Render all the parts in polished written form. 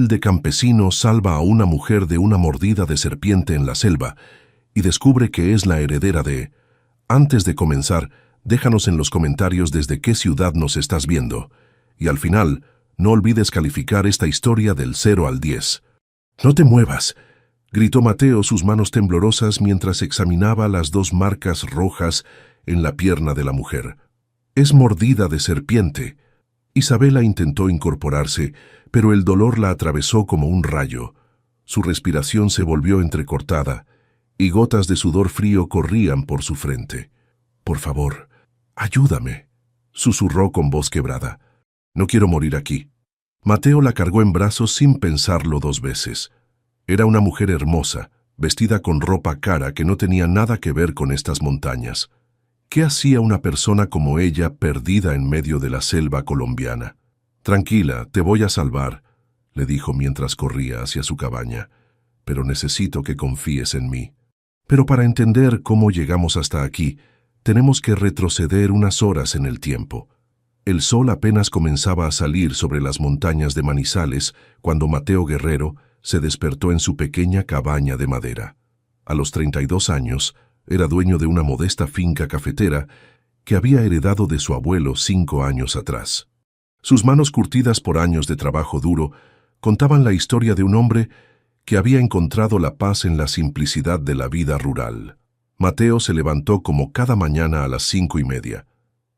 humilde campesino salva a una mujer de una mordida de serpiente en la selva y descubre que es la heredera de... Antes de comenzar, déjanos en los comentarios desde qué ciudad nos estás viendo. Y al final, no olvides calificar esta historia del 0 al 10. «No te muevas», gritó Mateo, sus manos temblorosas mientras examinaba las 2 marcas rojas en la pierna de la mujer. «Es mordida de serpiente». Isabela intentó incorporarse, pero el dolor la atravesó como un rayo. Su respiración se volvió entrecortada, y gotas de sudor frío corrían por su frente. «Por favor, ayúdame», susurró con voz quebrada. «No quiero morir aquí». Mateo la cargó en brazos sin pensarlo 2 veces. Era una mujer hermosa, vestida con ropa cara que no tenía nada que ver con estas montañas. ¿Qué hacía una persona como ella perdida en medio de la selva colombiana? «Tranquila, te voy a salvar», le dijo mientras corría hacia su cabaña. «Pero necesito que confíes en mí». Pero para entender cómo llegamos hasta aquí, tenemos que retroceder unas horas en el tiempo. El sol apenas comenzaba a salir sobre las montañas de Manizales cuando Mateo Guerrero se despertó en su pequeña cabaña de madera. A los 32 años, era dueño de una modesta finca cafetera que había heredado de su abuelo 5 años atrás. Sus manos curtidas por años de trabajo duro contaban la historia de un hombre que había encontrado la paz en la simplicidad de la vida rural. Mateo se levantó como cada mañana a las 5:30.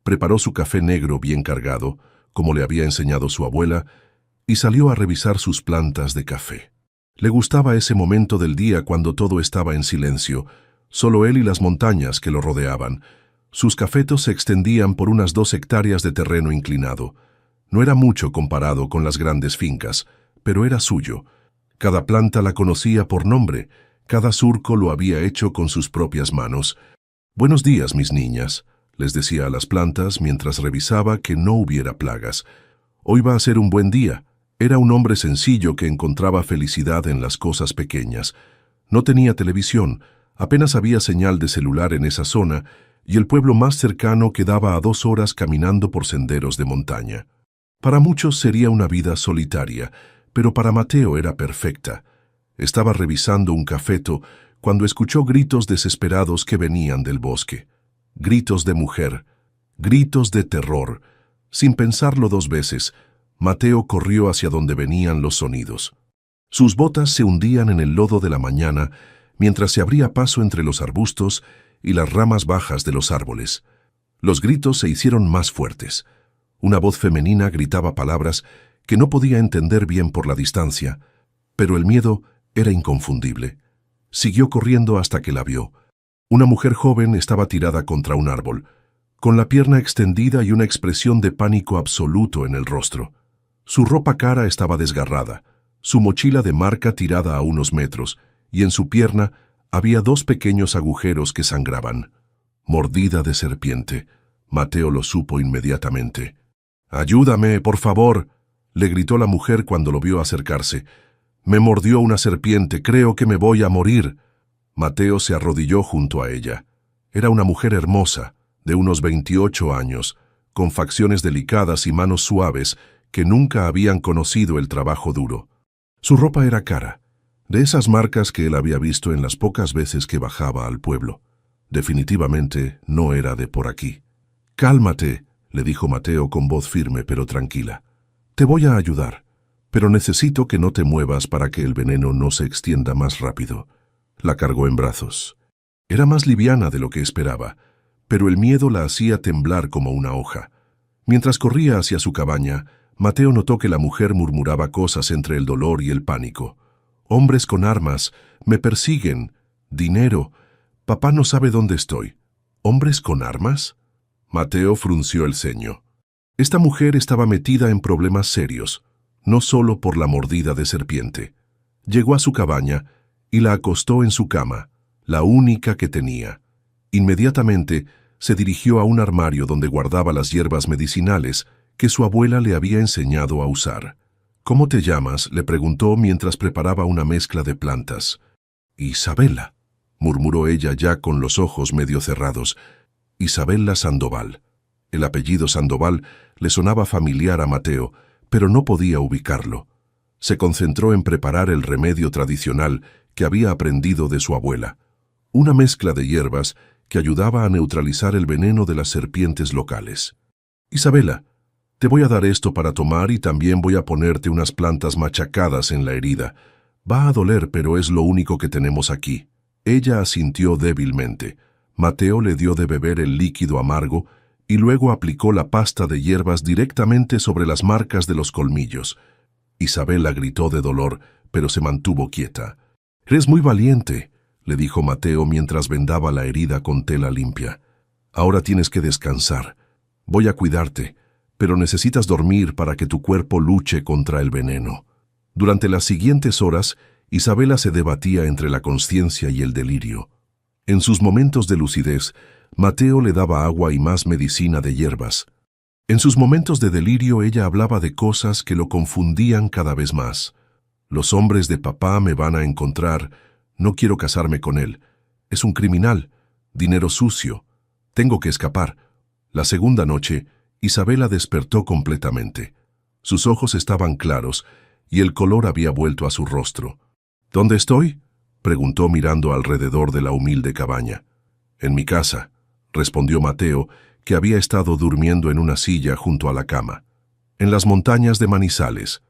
Preparó su café negro bien cargado, como le había enseñado su abuela, y salió a revisar sus plantas de café. Le gustaba ese momento del día cuando todo estaba en silencio, solo él y las montañas que lo rodeaban. Sus cafetos se extendían por unas 2 hectáreas de terreno inclinado. No era mucho comparado con las grandes fincas, pero era suyo. Cada planta la conocía por nombre, cada surco lo había hecho con sus propias manos. «Buenos días, mis niñas», les decía a las plantas mientras revisaba que no hubiera plagas. «Hoy va a ser un buen día». Era un hombre sencillo que encontraba felicidad en las cosas pequeñas. No tenía televisión, apenas había señal de celular en esa zona, y el pueblo más cercano quedaba a 2 horas caminando por senderos de montaña. Para muchos sería una vida solitaria, pero para Mateo era perfecta. Estaba revisando un cafeto cuando escuchó gritos desesperados que venían del bosque. Gritos de mujer, gritos de terror. Sin pensarlo 2 veces, Mateo corrió hacia donde venían los sonidos. Sus botas se hundían en el lodo de la mañana mientras se abría paso entre los arbustos y las ramas bajas de los árboles. Los gritos se hicieron más fuertes. Una voz femenina gritaba palabras que no podía entender bien por la distancia, pero el miedo era inconfundible. Siguió corriendo hasta que la vio. Una mujer joven estaba tirada contra un árbol, con la pierna extendida y una expresión de pánico absoluto en el rostro. Su ropa cara estaba desgarrada, su mochila de marca tirada a unos metros, y en su pierna había 2 pequeños agujeros que sangraban. Mordida de serpiente. Mateo lo supo inmediatamente. «Ayúdame, por favor», le gritó la mujer cuando lo vio acercarse. «Me mordió una serpiente, creo que me voy a morir». Mateo se arrodilló junto a ella. Era una mujer hermosa, de unos 28 años, con facciones delicadas y manos suaves que nunca habían conocido el trabajo duro. Su ropa era cara, de esas marcas que él había visto en las pocas veces que bajaba al pueblo. Definitivamente no era de por aquí. «Cálmate», le dijo Mateo con voz firme pero tranquila. «Te voy a ayudar, pero necesito que no te muevas para que el veneno no se extienda más rápido». La cargó en brazos. Era más liviana de lo que esperaba, pero el miedo la hacía temblar como una hoja. Mientras corría hacia su cabaña, Mateo notó que la mujer murmuraba cosas entre el dolor y el pánico. «Hombres con armas, me persiguen. Dinero. Papá no sabe dónde estoy». «¿Hombres con armas?». Mateo frunció el ceño. Esta mujer estaba metida en problemas serios, no solo por la mordida de serpiente. Llegó a su cabaña y la acostó en su cama, la única que tenía. Inmediatamente se dirigió a un armario donde guardaba las hierbas medicinales que su abuela le había enseñado a usar. «¿Cómo te llamas?», le preguntó mientras preparaba una mezcla de plantas. «Isabela», murmuró ella ya con los ojos medio cerrados. «Isabela Sandoval». El apellido Sandoval le sonaba familiar a Mateo, pero no podía ubicarlo. Se concentró en preparar el remedio tradicional que había aprendido de su abuela, una mezcla de hierbas que ayudaba a neutralizar el veneno de las serpientes locales. Isabela, te voy a dar esto para tomar y también voy a ponerte unas plantas machacadas en la herida. Va a doler, pero es lo único que tenemos aquí. Ella asintió débilmente. Mateo le dio de beber el líquido amargo y luego aplicó la pasta de hierbas directamente sobre las marcas de los colmillos. Isabela gritó de dolor, pero se mantuvo quieta. «Eres muy valiente», le dijo Mateo mientras vendaba la herida con tela limpia. «Ahora tienes que descansar. Voy a cuidarte, pero necesitas dormir para que tu cuerpo luche contra el veneno». Durante las siguientes horas, Isabela se debatía entre la consciencia y el delirio. En sus momentos de lucidez, Mateo le daba agua y más medicina de hierbas. En sus momentos de delirio ella hablaba de cosas que lo confundían cada vez más. «Los hombres de papá me van a encontrar. No quiero casarme con él. Es un criminal. Dinero sucio. Tengo que escapar». La segunda noche, Isabela despertó completamente. Sus ojos estaban claros y el color había vuelto a su rostro. «¿Dónde estoy?», preguntó mirando alrededor de la humilde cabaña. «En mi casa», respondió Mateo, que había estado durmiendo en una silla junto a la cama. «En las montañas de Manizales.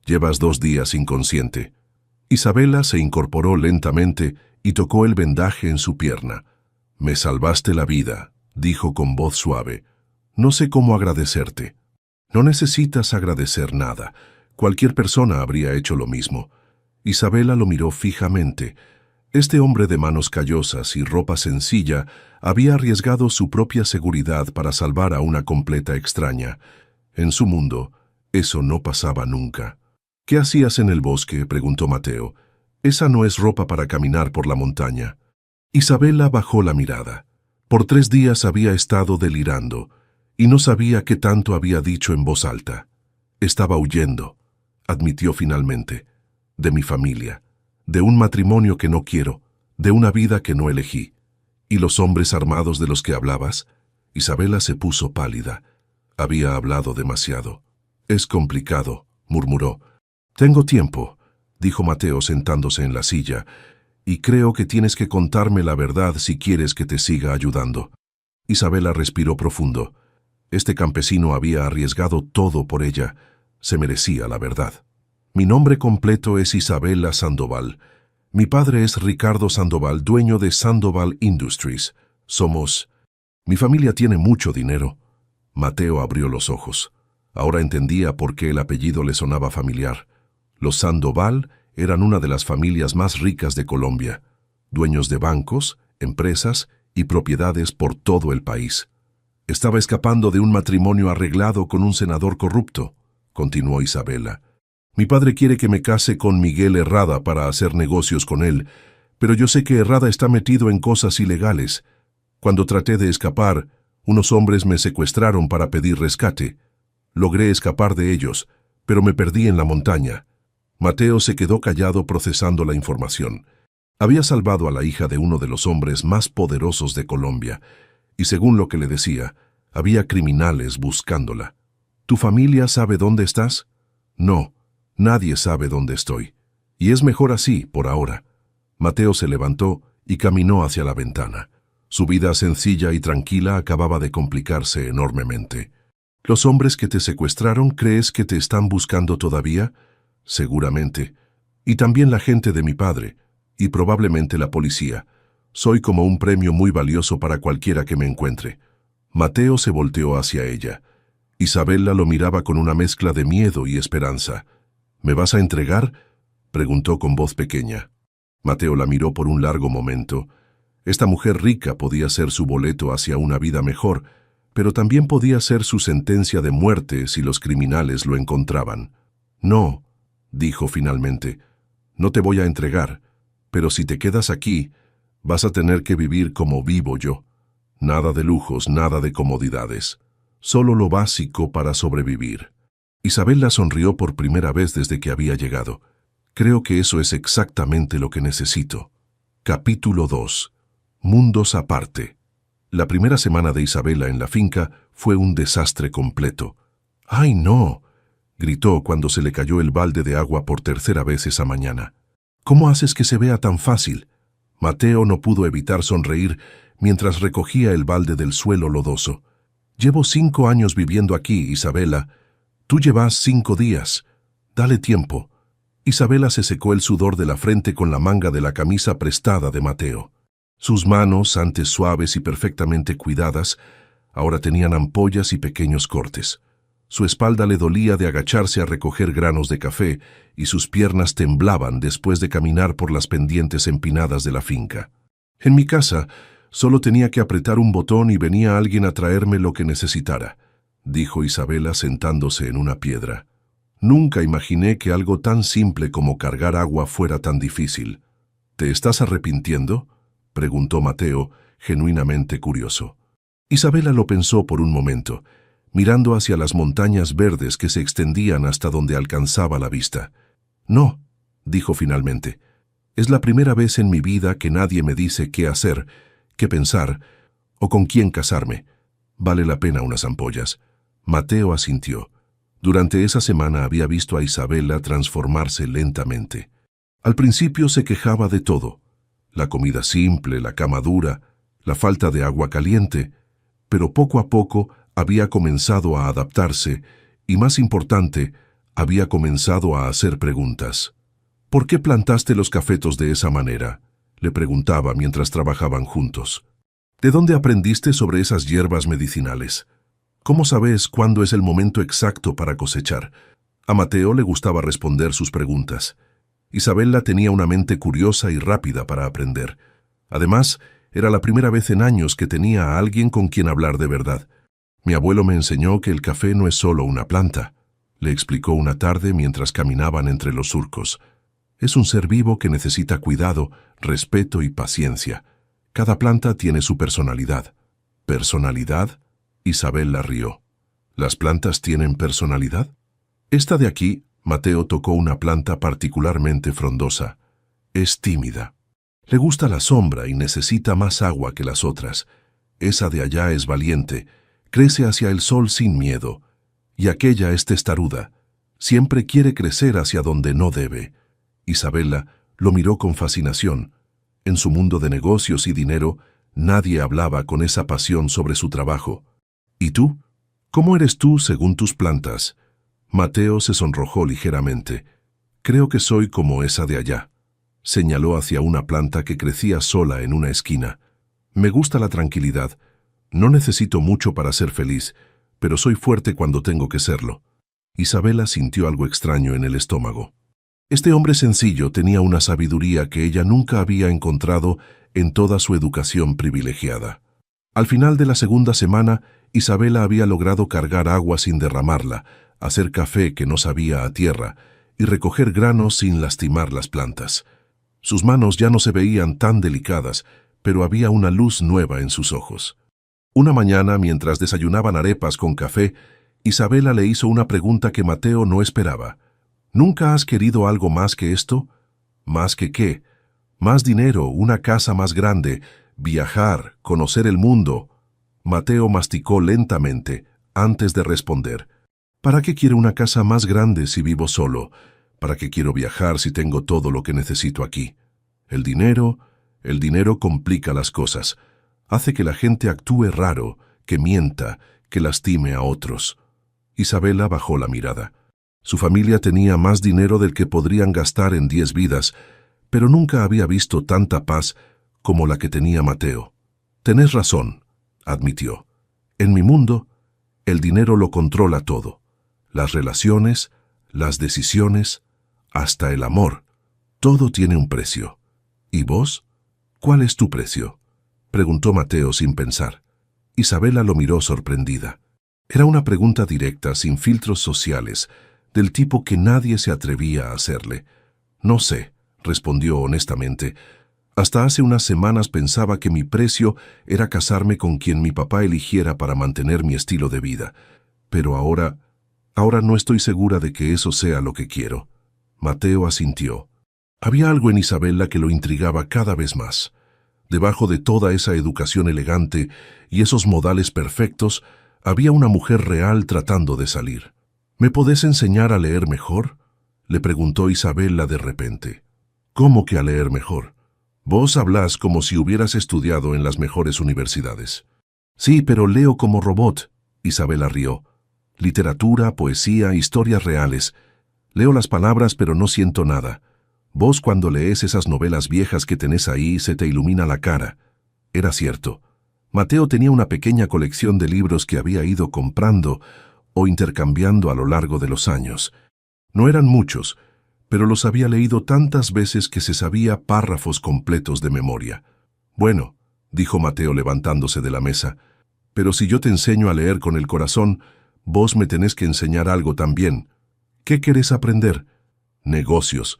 Llevas 2 días inconsciente». Isabela se incorporó lentamente y tocó el vendaje en su pierna. «Me salvaste la vida», dijo con voz suave. «No sé cómo agradecerte». «No necesitas agradecer nada. Cualquier persona habría hecho lo mismo». Isabela lo miró fijamente. Este hombre de manos callosas y ropa sencilla había arriesgado su propia seguridad para salvar a una completa extraña. En su mundo, eso no pasaba nunca. «¿Qué hacías en el bosque?», preguntó Mateo. «Esa no es ropa para caminar por la montaña». Isabela bajó la mirada. Por 3 días había estado delirando, y no sabía qué tanto había dicho en voz alta. «Estaba huyendo», admitió finalmente, «de mi familia, de un matrimonio que no quiero, de una vida que no elegí». «¿Y los hombres armados de los que hablabas?». Isabela se puso pálida. Había hablado demasiado. «Es complicado», murmuró. «Tengo tiempo», dijo Mateo sentándose en la silla, «y creo que tienes que contarme la verdad si quieres que te siga ayudando». Isabela respiró profundo. Este campesino había arriesgado todo por ella. Se merecía la verdad. «Mi nombre completo es Isabela Sandoval. Mi padre es Ricardo Sandoval, dueño de Sandoval Industries. Mi familia tiene mucho dinero». Mateo abrió los ojos. Ahora entendía por qué el apellido le sonaba familiar. Los Sandoval eran una de las familias más ricas de Colombia, dueños de bancos, empresas y propiedades por todo el país. «Estaba escapando de un matrimonio arreglado con un senador corrupto», continuó Isabela. «Mi padre quiere que me case con Miguel Herrada para hacer negocios con él, pero yo sé que Herrada está metido en cosas ilegales. Cuando traté de escapar, unos hombres me secuestraron para pedir rescate. Logré escapar de ellos, pero me perdí en la montaña». Mateo se quedó callado procesando la información. Había salvado a la hija de uno de los hombres más poderosos de Colombia, y según lo que le decía, había criminales buscándola. «¿Tu familia sabe dónde estás?». «No, nadie sabe dónde estoy. Y es mejor así, por ahora». Mateo se levantó y caminó hacia la ventana. Su vida sencilla y tranquila acababa de complicarse enormemente. «¿Los hombres que te secuestraron crees que te están buscando todavía?». «Seguramente. Y también la gente de mi padre, y probablemente la policía. Soy como un premio muy valioso para cualquiera que me encuentre». Mateo se volteó hacia ella. Isabela lo miraba con una mezcla de miedo y esperanza. «¿Me vas a entregar?», preguntó con voz pequeña. Mateo la miró por un largo momento. Esta mujer rica podía ser su boleto hacia una vida mejor, pero también podía ser su sentencia de muerte si los criminales lo encontraban. «No», dijo finalmente, «no te voy a entregar, pero si te quedas aquí, vas a tener que vivir como vivo yo. Nada de lujos, nada de comodidades. Solo lo básico para sobrevivir». Isabela sonrió por primera vez desde que había llegado. «Creo que eso es exactamente lo que necesito». Capítulo 2. Mundos aparte. La primera semana de Isabela en la finca fue un desastre completo. «¡Ay, no!», gritó cuando se le cayó el balde de agua por tercera vez esa mañana. ¿Cómo haces que se vea tan fácil? Mateo no pudo evitar sonreír mientras recogía el balde del suelo lodoso. Llevo 5 años viviendo aquí, Isabela. Tú llevas 5 días. Dale tiempo. Isabela se secó el sudor de la frente con la manga de la camisa prestada de Mateo. Sus manos, antes suaves y perfectamente cuidadas, ahora tenían ampollas y pequeños cortes. Su espalda le dolía de agacharse a recoger granos de café y sus piernas temblaban después de caminar por las pendientes empinadas de la finca. En mi casa, solo tenía que apretar un botón y venía alguien a traerme lo que necesitara, dijo Isabela sentándose en una piedra. Nunca imaginé que algo tan simple como cargar agua fuera tan difícil. ¿Te estás arrepintiendo?, preguntó Mateo, genuinamente curioso. Isabela lo pensó por un momento, mirando hacia las montañas verdes que se extendían hasta donde alcanzaba la vista. No, dijo finalmente. Es la primera vez en mi vida que nadie me dice qué hacer, qué pensar o con quién casarme. Vale la pena unas ampollas. Mateo asintió. Durante esa semana había visto a Isabela transformarse lentamente. Al principio se quejaba de todo. La comida simple, la cama dura, la falta de agua caliente, pero poco a poco había comenzado a adaptarse y, más importante, había comenzado a hacer preguntas. ¿Por qué plantaste los cafetos de esa manera?, le preguntaba mientras trabajaban juntos. ¿De dónde aprendiste sobre esas hierbas medicinales? ¿Cómo sabes cuándo es el momento exacto para cosechar? A Mateo le gustaba responder sus preguntas. Isabela tenía una mente curiosa y rápida para aprender. Además, era la primera vez en años que tenía a alguien con quien hablar de verdad. Mi abuelo me enseñó que el café no es solo una planta, le explicó una tarde mientras caminaban entre los surcos. Es un ser vivo que necesita cuidado, respeto y paciencia. Cada planta tiene su personalidad. ¿Personalidad? Isabela rió. ¿Las plantas tienen personalidad? Esta de aquí, Mateo tocó una planta particularmente frondosa. Es tímida. Le gusta la sombra y necesita más agua que las otras. Esa de allá es valiente, crece hacia el sol sin miedo. Y aquella es testaruda. Siempre quiere crecer hacia donde no debe. Isabela lo miró con fascinación. En su mundo de negocios y dinero, nadie hablaba con esa pasión sobre su trabajo. ¿Y tú? ¿Cómo eres tú según tus plantas? Mateo se sonrojó ligeramente. Creo que soy como esa de allá. Señaló hacia una planta que crecía sola en una esquina. Me gusta la tranquilidad. No necesito mucho para ser feliz, pero soy fuerte cuando tengo que serlo. Isabela sintió algo extraño en el estómago. Este hombre sencillo tenía una sabiduría que ella nunca había encontrado en toda su educación privilegiada. Al final de la segunda semana, Isabela había logrado cargar agua sin derramarla, hacer café que no sabía a tierra y recoger granos sin lastimar las plantas. Sus manos ya no se veían tan delicadas, pero había una luz nueva en sus ojos. Una mañana, mientras desayunaban arepas con café, Isabela le hizo una pregunta que Mateo no esperaba. ¿Nunca has querido algo más que esto? ¿Más que qué? Más dinero, una casa más grande, viajar, conocer el mundo. Mateo masticó lentamente, antes de responder. ¿Para qué quiero una casa más grande si vivo solo? ¿Para qué quiero viajar si tengo todo lo que necesito aquí? El dinero complica las cosas. Hace que la gente actúe raro, que mienta, que lastime a otros. Isabela bajó la mirada. Su familia tenía más dinero del que podrían gastar en 10 vidas, pero nunca había visto tanta paz como la que tenía Mateo. Tenés razón, admitió. En mi mundo, el dinero lo controla todo. Las relaciones, las decisiones, hasta el amor. Todo tiene un precio. ¿Y vos? ¿Cuál es tu precio?, preguntó Mateo sin pensar. Isabela lo miró sorprendida. Era una pregunta directa, sin filtros sociales, del tipo que nadie se atrevía a hacerle. No sé, respondió honestamente. Hasta hace unas semanas pensaba que mi precio era casarme con quien mi papá eligiera para mantener mi estilo de vida. Pero ahora no estoy segura de que eso sea lo que quiero. Mateo asintió. Había algo en Isabela que lo intrigaba cada vez más. Debajo de toda esa educación elegante y esos modales perfectos, había una mujer real tratando de salir. ¿Me podés enseñar a leer mejor?, le preguntó Isabela de repente. ¿Cómo que a leer mejor? Vos hablás como si hubieras estudiado en las mejores universidades. Sí, pero leo como robot, Isabela rió. Literatura, poesía, historias reales. Leo las palabras pero no siento nada. Vos cuando lees esas novelas viejas que tenés ahí se te ilumina la cara. Era cierto. Mateo tenía una pequeña colección de libros que había ido comprando o intercambiando a lo largo de los años. No eran muchos, pero los había leído tantas veces que se sabía párrafos completos de memoria. Bueno, dijo Mateo levantándose de la mesa, pero si yo te enseño a leer con el corazón, vos me tenés que enseñar algo también. ¿Qué querés aprender? Negocios.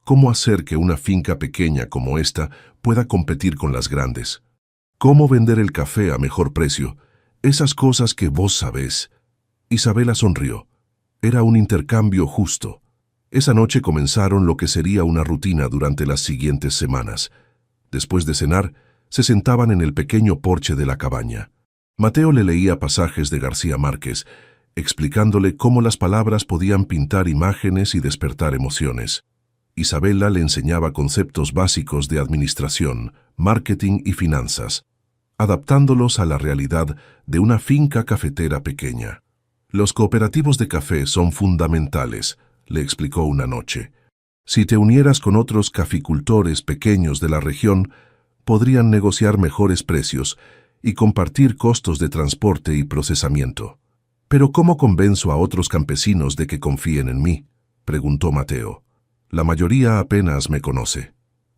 ¿Cómo hacer que una finca pequeña como esta pueda competir con las grandes? ¿Cómo vender el café a mejor precio? Esas cosas que vos sabés. Isabela sonrió. Era un intercambio justo. Esa noche comenzaron lo que sería una rutina durante las siguientes semanas. Después de cenar, se sentaban en el pequeño porche de la cabaña. Mateo le leía pasajes de García Márquez, explicándole cómo las palabras podían pintar imágenes y despertar emociones. Isabela le enseñaba conceptos básicos de administración, marketing y finanzas, adaptándolos a la realidad de una finca cafetera pequeña. Los cooperativos de café son fundamentales, le explicó una noche. Si te unieras con otros caficultores pequeños de la región, podrían negociar mejores precios y compartir costos de transporte y procesamiento. ¿Pero cómo convenzo a otros campesinos de que confíen en mí?, preguntó Mateo. La mayoría apenas me conoce.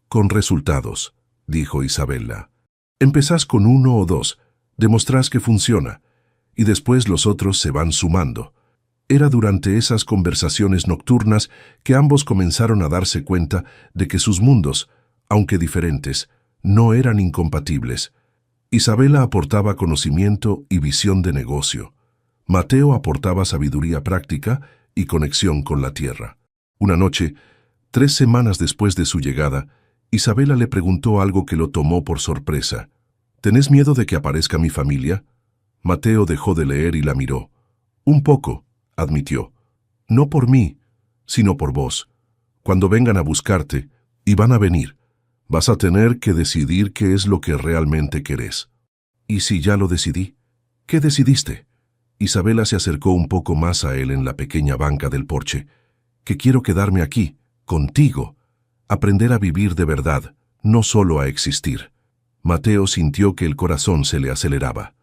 Con resultados, dijo Isabela. Empezás con 1 o 2, demostrás que funciona, y después los otros se van sumando. Era durante esas conversaciones nocturnas que ambos comenzaron a darse cuenta de que sus mundos, aunque diferentes, no eran incompatibles. Isabela aportaba conocimiento y visión de negocio. Mateo aportaba sabiduría práctica y conexión con la tierra. Una noche, 3 semanas después de su llegada, Isabela le preguntó algo que lo tomó por sorpresa. ¿Tenés miedo de que aparezca mi familia? Mateo dejó de leer y la miró. Un poco, admitió. No por mí, sino por vos. Cuando vengan a buscarte, y van a venir, vas a tener que decidir qué es lo que realmente querés. ¿Y si ya lo decidí? ¿Qué decidiste? Isabela se acercó un poco más a él en la pequeña banca del porche. Que quiero quedarme aquí, contigo. Aprender a vivir de verdad, no solo a existir. Mateo sintió que el corazón se le aceleraba.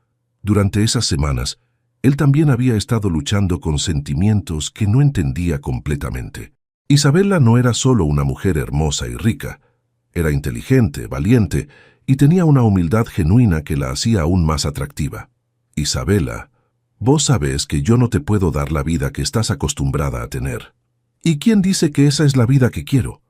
Durante esas semanas, él también había estado luchando con sentimientos que no entendía completamente. Isabela no era solo una mujer hermosa y rica. Era inteligente, valiente, y tenía una humildad genuina que la hacía aún más atractiva. Isabela, vos sabés que yo no te puedo dar la vida que estás acostumbrada a tener. ¿Y quién dice que esa es la vida que quiero?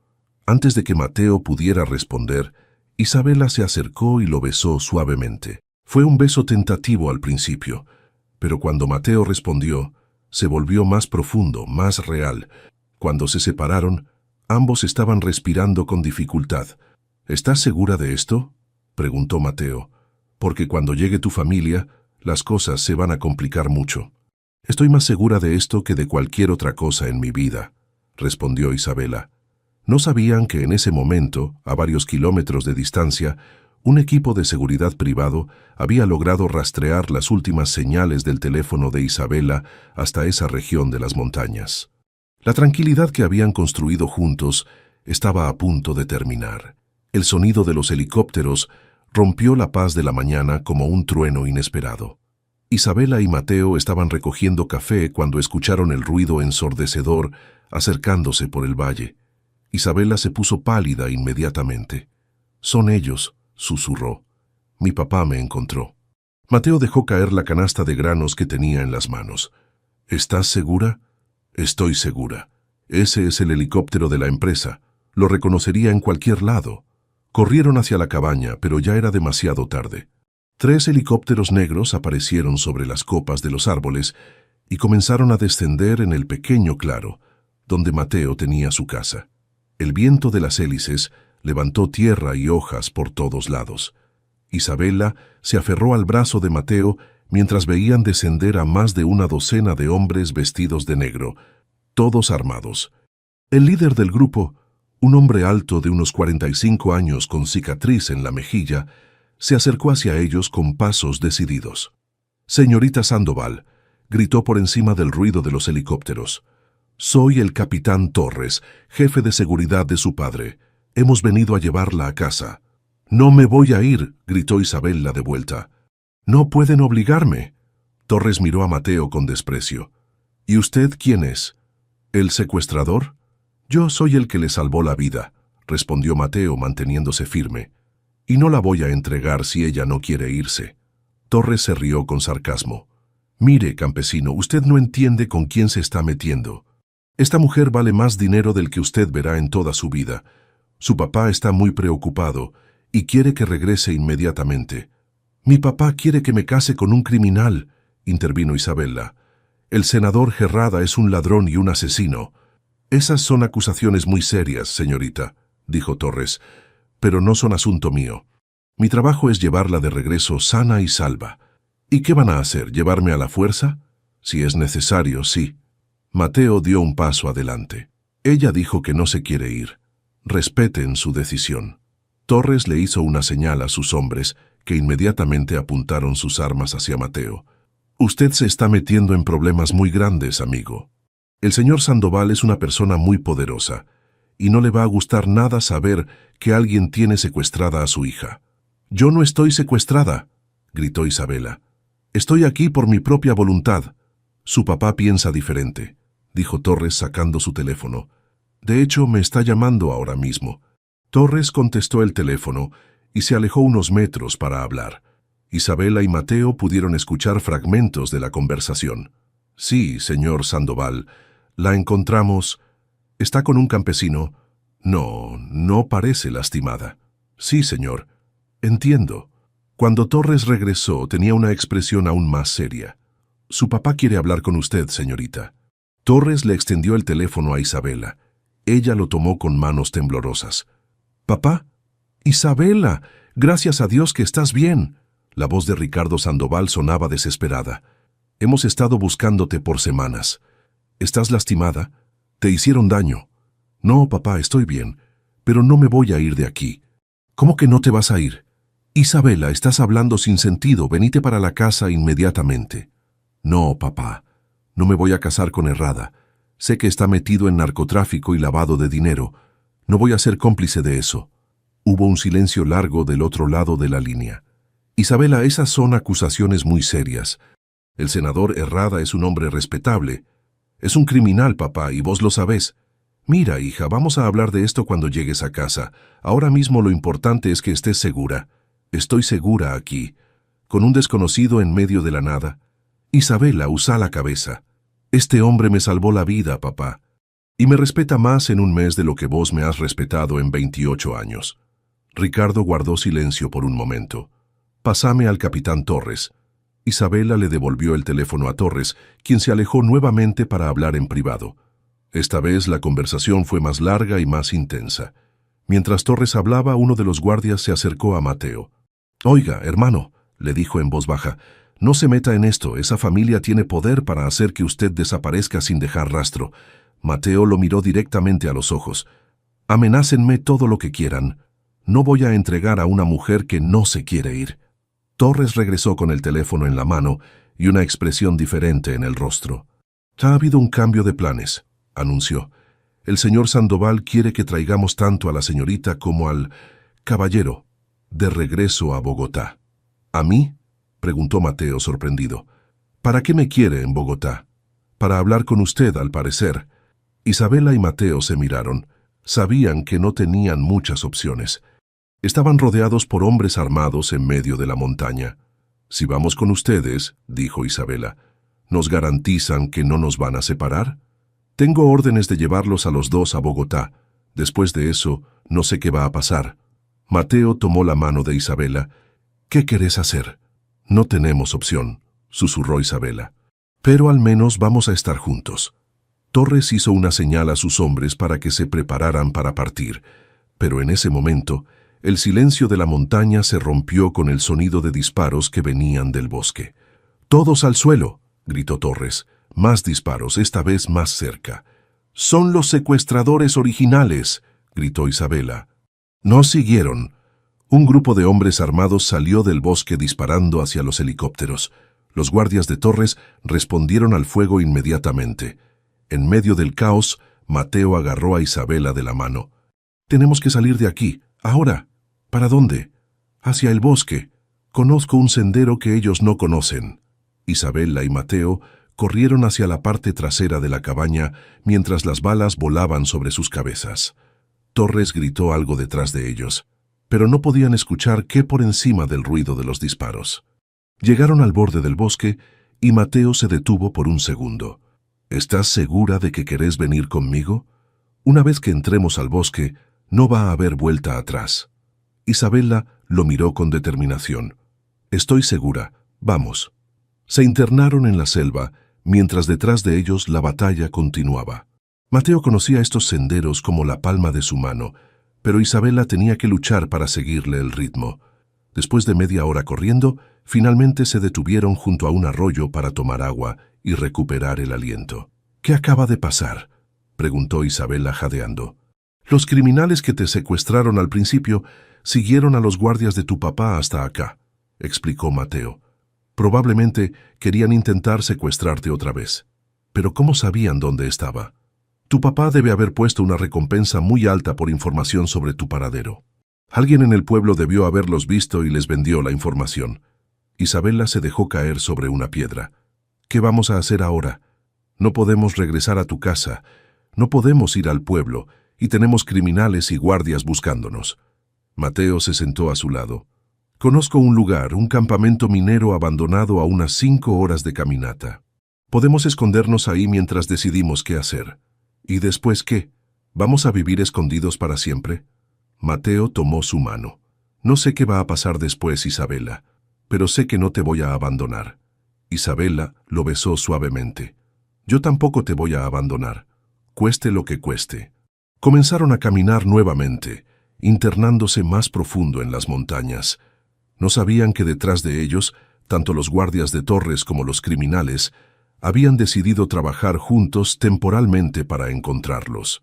Antes de que Mateo pudiera responder, Isabela se acercó y lo besó suavemente. Fue un beso tentativo al principio, pero cuando Mateo respondió, se volvió más profundo, más real. Cuando se separaron, ambos estaban respirando con dificultad. ¿Estás segura de esto?, preguntó Mateo. Porque cuando llegue tu familia, las cosas se van a complicar mucho. Estoy más segura de esto que de cualquier otra cosa en mi vida, respondió Isabela. No sabían que en ese momento, a varios kilómetros de distancia, un equipo de seguridad privado había logrado rastrear las últimas señales del teléfono de Isabela hasta esa región de las montañas. La tranquilidad que habían construido juntos estaba a punto de terminar. El sonido de los helicópteros rompió la paz de la mañana como un trueno inesperado. Isabela y Mateo estaban recogiendo café cuando escucharon el ruido ensordecedor acercándose por el valle. Isabela se puso pálida inmediatamente. «Son ellos», susurró. «Mi papá me encontró». Mateo dejó caer la canasta de granos que tenía en las manos. «¿Estás segura?» «Estoy segura. Ese es el helicóptero de la empresa. Lo reconocería en cualquier lado». Corrieron hacia la cabaña, pero ya era demasiado tarde. 3 helicópteros negros aparecieron sobre las copas de los árboles y comenzaron a descender en el pequeño claro, donde Mateo tenía su casa. El viento de las hélices levantó tierra y hojas por todos lados. Isabela se aferró al brazo de Mateo mientras veían descender a más de una docena de hombres vestidos de negro, todos armados. El líder del grupo, un hombre alto de unos 45 años con cicatriz en la mejilla, se acercó hacia ellos con pasos decididos. «Señorita Sandoval», gritó por encima del ruido de los helicópteros. «Soy el capitán Torres, jefe de seguridad de su padre. Hemos venido a llevarla a casa». «No me voy a ir», gritó Isabela de vuelta. «No pueden obligarme». Torres miró a Mateo con desprecio. «¿Y usted quién es? ¿El secuestrador?» «Yo soy el que le salvó la vida», respondió Mateo manteniéndose firme. «Y no la voy a entregar si ella no quiere irse». Torres se rió con sarcasmo. «Mire, campesino, usted no entiende con quién se está metiendo. Esta mujer vale más dinero del que usted verá en toda su vida. Su papá está muy preocupado y quiere que regrese inmediatamente». «Mi papá quiere que me case con un criminal», intervino Isabela. «El senador Gerrada es un ladrón y un asesino». «Esas son acusaciones muy serias, señorita», dijo Torres, «pero no son asunto mío. Mi trabajo es llevarla de regreso sana y salva. ¿Y qué van a hacer? ¿Llevarme a la fuerza? Si es necesario, sí». Mateo dio un paso adelante. «Ella dijo que no se quiere ir. Respeten su decisión». Torres le hizo una señal a sus hombres, que inmediatamente apuntaron sus armas hacia Mateo. «Usted se está metiendo en problemas muy grandes, amigo. El señor Sandoval es una persona muy poderosa, y no le va a gustar nada saber que alguien tiene secuestrada a su hija». «Yo no estoy secuestrada», gritó Isabela. «Estoy aquí por mi propia voluntad». «Su papá piensa diferente», dijo Torres sacando su teléfono. «De hecho, me está llamando ahora mismo». Torres contestó el teléfono y se alejó unos metros para hablar. Isabela y Mateo pudieron escuchar fragmentos de la conversación. «Sí, señor Sandoval, la encontramos. ¿Está con un campesino?» «No, no parece lastimada». «Sí, señor». «Entiendo». Cuando Torres regresó, tenía una expresión aún más seria. «Su papá quiere hablar con usted, señorita». Torres le extendió el teléfono a Isabela. Ella lo tomó con manos temblorosas. «¿Papá? Isabela, gracias a Dios que estás bien». La voz de Ricardo Sandoval sonaba desesperada. «Hemos estado buscándote por semanas. ¿Estás lastimada? ¿Te hicieron daño?» «No, papá, estoy bien, pero no me voy a ir de aquí». «¿Cómo que no te vas a ir?» «Isabela, estás hablando sin sentido. Venite para la casa inmediatamente». «No, papá, no me voy a casar con Herrada. Sé que está metido en narcotráfico y lavado de dinero. No voy a ser cómplice de eso». Hubo un silencio largo del otro lado de la línea. «Isabela, esas son acusaciones muy serias. El senador Herrada es un hombre respetable. Es un criminal, papá, y vos lo sabés. Mira, hija, vamos a hablar de esto cuando llegues a casa. Ahora mismo lo importante es que estés segura». «Estoy segura aquí, con un desconocido en medio de la nada». «Isabela, usa la cabeza. Este hombre me salvó la vida, papá. Y me respeta más en un mes de lo que vos me has respetado en 28 años». Ricardo guardó silencio por un momento. «Pásame al capitán Torres». Isabela le devolvió el teléfono a Torres, quien se alejó nuevamente para hablar en privado. Esta vez la conversación fue más larga y más intensa. Mientras Torres hablaba, uno de los guardias se acercó a Mateo. «Oiga, hermano», le dijo en voz baja, «no se meta en esto. Esa familia tiene poder para hacer que usted desaparezca sin dejar rastro». Mateo lo miró directamente a los ojos. «Amenácenme todo lo que quieran. No voy a entregar a una mujer que no se quiere ir». Torres regresó con el teléfono en la mano y una expresión diferente en el rostro. «Ha habido un cambio de planes», anunció. «El señor Sandoval quiere que traigamos tanto a la señorita como al caballero de regreso a Bogotá». «¿A mí?», preguntó Mateo sorprendido. «¿Para qué me quiere en Bogotá?» «Para hablar con usted, al parecer». Isabela y Mateo se miraron. Sabían que no tenían muchas opciones. Estaban rodeados por hombres armados en medio de la montaña. «Si vamos con ustedes», dijo Isabela, «¿nos garantizan que no nos van a separar?» «Tengo órdenes de llevarlos a los dos a Bogotá. Después de eso, no sé qué va a pasar». Mateo tomó la mano de Isabela. «¿Qué querés hacer?» «No tenemos opción», susurró Isabela. «Pero al menos vamos a estar juntos». Torres hizo una señal a sus hombres para que se prepararan para partir, pero en ese momento, el silencio de la montaña se rompió con el sonido de disparos que venían del bosque. «Todos al suelo», gritó Torres. Más disparos, esta vez más cerca. «Son los secuestradores originales», gritó Isabela. Nos siguieron. Un grupo de hombres armados salió del bosque disparando hacia los helicópteros. Los guardias de Torres respondieron al fuego inmediatamente. En medio del caos, Mateo agarró a Isabela de la mano. «Tenemos que salir de aquí, ahora». «¿Para dónde?» «Hacia el bosque. Conozco un sendero que ellos no conocen». Isabela y Mateo corrieron hacia la parte trasera de la cabaña mientras las balas volaban sobre sus cabezas. Torres gritó algo detrás de ellos, pero no podían escuchar qué por encima del ruido de los disparos. Llegaron al borde del bosque y Mateo se detuvo por un segundo. «¿Estás segura de que querés venir conmigo? Una vez que entremos al bosque, no va a haber vuelta atrás». Isabela lo miró con determinación. «Estoy segura. Vamos». Se internaron en la selva, mientras detrás de ellos la batalla continuaba. Mateo conocía estos senderos como la palma de su mano, pero Isabela tenía que luchar para seguirle el ritmo. Después de media hora corriendo, finalmente se detuvieron junto a un arroyo para tomar agua y recuperar el aliento. «¿Qué acaba de pasar?», preguntó Isabela jadeando. «Los criminales que te secuestraron al principio siguieron a los guardias de tu papá hasta acá», explicó Mateo. «Probablemente querían intentar secuestrarte otra vez. Pero ¿cómo sabían dónde estaba? Tu papá debe haber puesto una recompensa muy alta por información sobre tu paradero. Alguien en el pueblo debió haberlos visto y les vendió la información». Isabela se dejó caer sobre una piedra. «¿Qué vamos a hacer ahora? No podemos regresar a tu casa. No podemos ir al pueblo, y tenemos criminales y guardias buscándonos». Mateo se sentó a su lado. «Conozco un lugar, un campamento minero abandonado a unas 5 horas de caminata. Podemos escondernos ahí mientras decidimos qué hacer». «¿Y después qué? ¿Vamos a vivir escondidos para siempre?» Mateo tomó su mano. «No sé qué va a pasar después, Isabela, pero sé que no te voy a abandonar». Isabela lo besó suavemente. «Yo tampoco te voy a abandonar, cueste lo que cueste». Comenzaron a caminar nuevamente, internándose más profundo en las montañas. No sabían que detrás de ellos, tanto los guardias de Torres como los criminales, habían decidido trabajar juntos temporalmente para encontrarlos.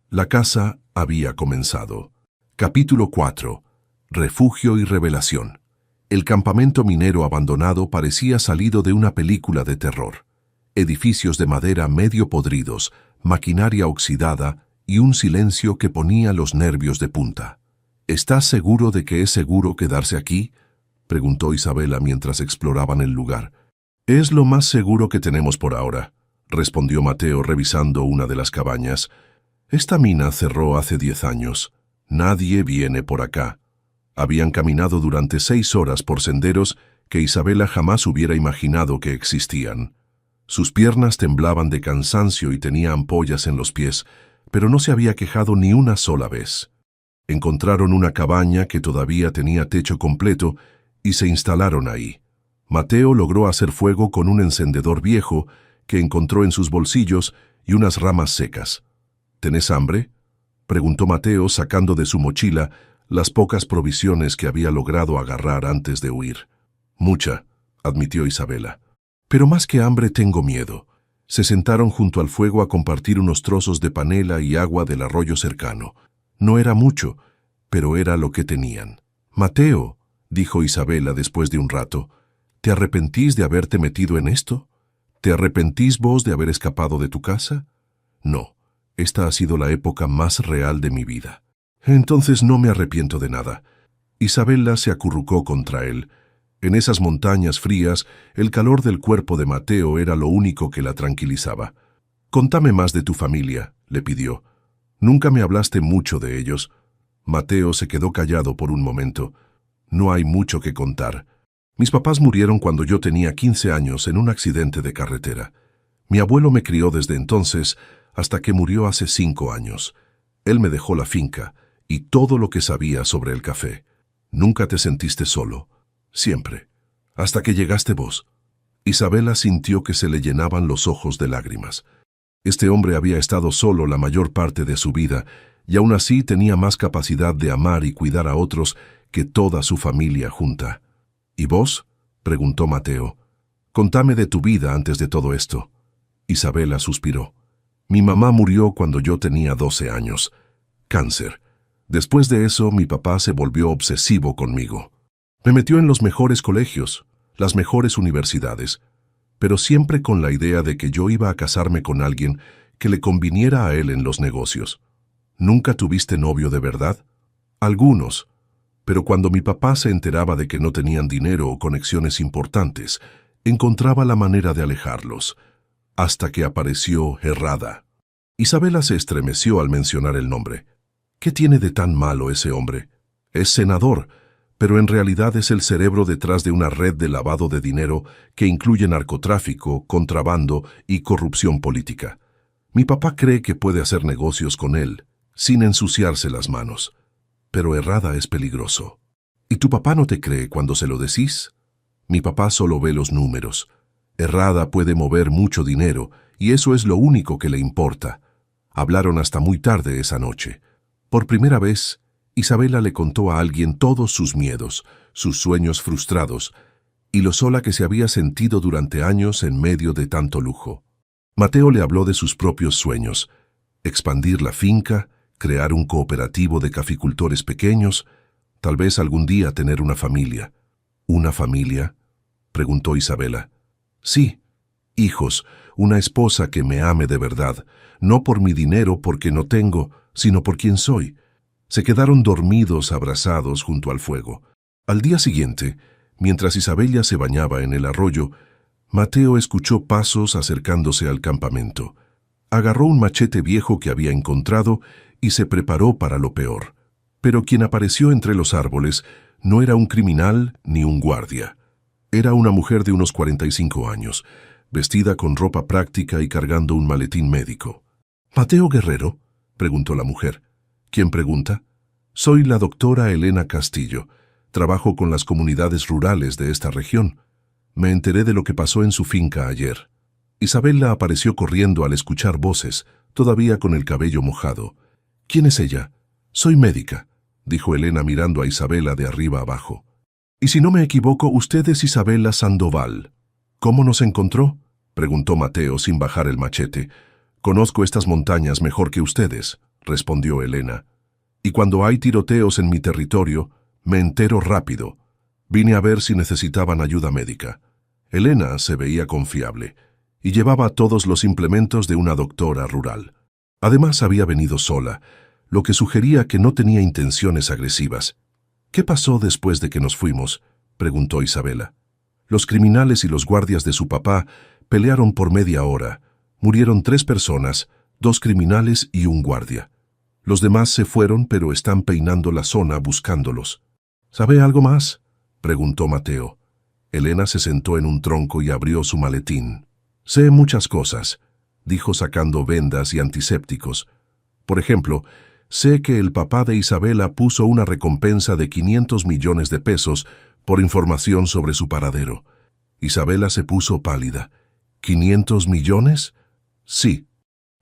La caza había comenzado. Capítulo 4. Refugio y revelación. El campamento minero abandonado parecía salido de una película de terror. Edificios de madera medio podridos, maquinaria oxidada y un silencio que ponía los nervios de punta. «¿Estás seguro de que es seguro quedarse aquí?», preguntó Isabela mientras exploraban el lugar. «Es lo más seguro que tenemos por ahora», respondió Mateo revisando una de las cabañas. «Esta mina cerró hace 10 años. Nadie viene por acá». Habían caminado durante 6 horas por senderos que Isabela jamás hubiera imaginado que existían. Sus piernas temblaban de cansancio y tenía ampollas en los pies, pero no se había quejado ni una sola vez. Encontraron una cabaña que todavía tenía techo completo y se instalaron ahí. Mateo logró hacer fuego con un encendedor viejo que encontró en sus bolsillos y unas ramas secas. «¿Tenés hambre?», preguntó Mateo sacando de su mochila las pocas provisiones que había logrado agarrar antes de huir. «Mucha», admitió Isabela. «Pero más que hambre tengo miedo». Se sentaron junto al fuego a compartir unos trozos de panela y agua del arroyo cercano. No era mucho, pero era lo que tenían. «Mateo», dijo Isabela después de un rato, «¿te arrepentís de haberte metido en esto? ¿Te arrepentís vos de haber escapado de tu casa?» «No, esta ha sido la época más real de mi vida». «Entonces no me arrepiento de nada». Isabela se acurrucó contra él. En esas montañas frías, el calor del cuerpo de Mateo era lo único que la tranquilizaba. «Contame más de tu familia», le pidió. «Nunca me hablaste mucho de ellos». Mateo se quedó callado por un momento. «No hay mucho que contar. Mis papás murieron cuando yo tenía 15 años en un accidente de carretera. Mi abuelo me crió desde entonces hasta que murió hace 5 años. Él me dejó la finca y todo lo que sabía sobre el café. Nunca te sentiste solo. Siempre. Hasta que llegaste vos». Isabela sintió que se le llenaban los ojos de lágrimas. Este hombre había estado solo la mayor parte de su vida y aún así tenía más capacidad de amar y cuidar a otros que toda su familia junta. «¿Y vos?», preguntó Mateo. Contame de tu vida antes de todo esto. Isabela suspiró. Mi mamá murió cuando yo tenía 12 años. Cáncer. Después de eso, mi papá se volvió obsesivo conmigo. Me metió en los mejores colegios, las mejores universidades, pero siempre con la idea de que yo iba a casarme con alguien que le conviniera a él en los negocios. ¿Nunca tuviste novio de verdad? Algunos, pero cuando mi papá se enteraba de que no tenían dinero o conexiones importantes, encontraba la manera de alejarlos, hasta que apareció Herrada. Isabela se estremeció al mencionar el nombre. ¿Qué tiene de tan malo ese hombre? Es senador, pero en realidad es el cerebro detrás de una red de lavado de dinero que incluye narcotráfico, contrabando y corrupción política. Mi papá cree que puede hacer negocios con él, sin ensuciarse las manos. Pero Herrada es peligroso. ¿Y tu papá no te cree cuando se lo decís? Mi papá solo ve los números. Herrada puede mover mucho dinero, y eso es lo único que le importa. Hablaron hasta muy tarde esa noche. Por primera vez, Isabela le contó a alguien todos sus miedos, sus sueños frustrados, y lo sola que se había sentido durante años en medio de tanto lujo. Mateo le habló de sus propios sueños: expandir la finca, crear un cooperativo de caficultores pequeños, tal vez algún día tener una familia. ¿Una familia?, preguntó Isabela. Sí, hijos, una esposa que me ame de verdad, no por mi dinero porque no tengo, sino por quien soy. Se quedaron dormidos abrazados junto al fuego. Al día siguiente, mientras Isabela se bañaba en el arroyo, Mateo escuchó pasos acercándose al campamento. Agarró un machete viejo que había encontrado y se preparó para lo peor. Pero quien apareció entre los árboles no era un criminal ni un guardia. Era una mujer de unos 45 años, vestida con ropa práctica y cargando un maletín médico. «¿Mateo Guerrero?», preguntó la mujer. «¿Quién pregunta?» «Soy la doctora Elena Castillo. Trabajo con las comunidades rurales de esta región. Me enteré de lo que pasó en su finca ayer». Isabela apareció corriendo al escuchar voces, todavía con el cabello mojado. «¿Quién es ella?» «Soy médica», dijo Elena mirando a Isabela de arriba abajo. «Y si no me equivoco, usted es Isabela Sandoval». «¿Cómo nos encontró?», preguntó Mateo sin bajar el machete. «Conozco estas montañas mejor que ustedes», respondió Elena. «Y cuando hay tiroteos en mi territorio, me entero rápido. Vine a ver si necesitaban ayuda médica». Elena se veía confiable y llevaba todos los implementos de una doctora rural. Además, había venido sola, lo que sugería que no tenía intenciones agresivas. «¿Qué pasó después de que nos fuimos?», preguntó Isabela. «Los criminales y los guardias de su papá pelearon por media hora. Murieron 3 personas, 2 criminales y un guardia. Los demás se fueron, pero están peinando la zona buscándolos». «¿Sabe algo más?», preguntó Mateo. Elena se sentó en un tronco y abrió su maletín. «Sé muchas cosas», dijo sacando vendas y antisépticos. «Por ejemplo, sé que el papá de Isabela puso una recompensa de 500 millones de pesos por información sobre su paradero». Isabela se puso pálida. «¿500 millones?» «Sí.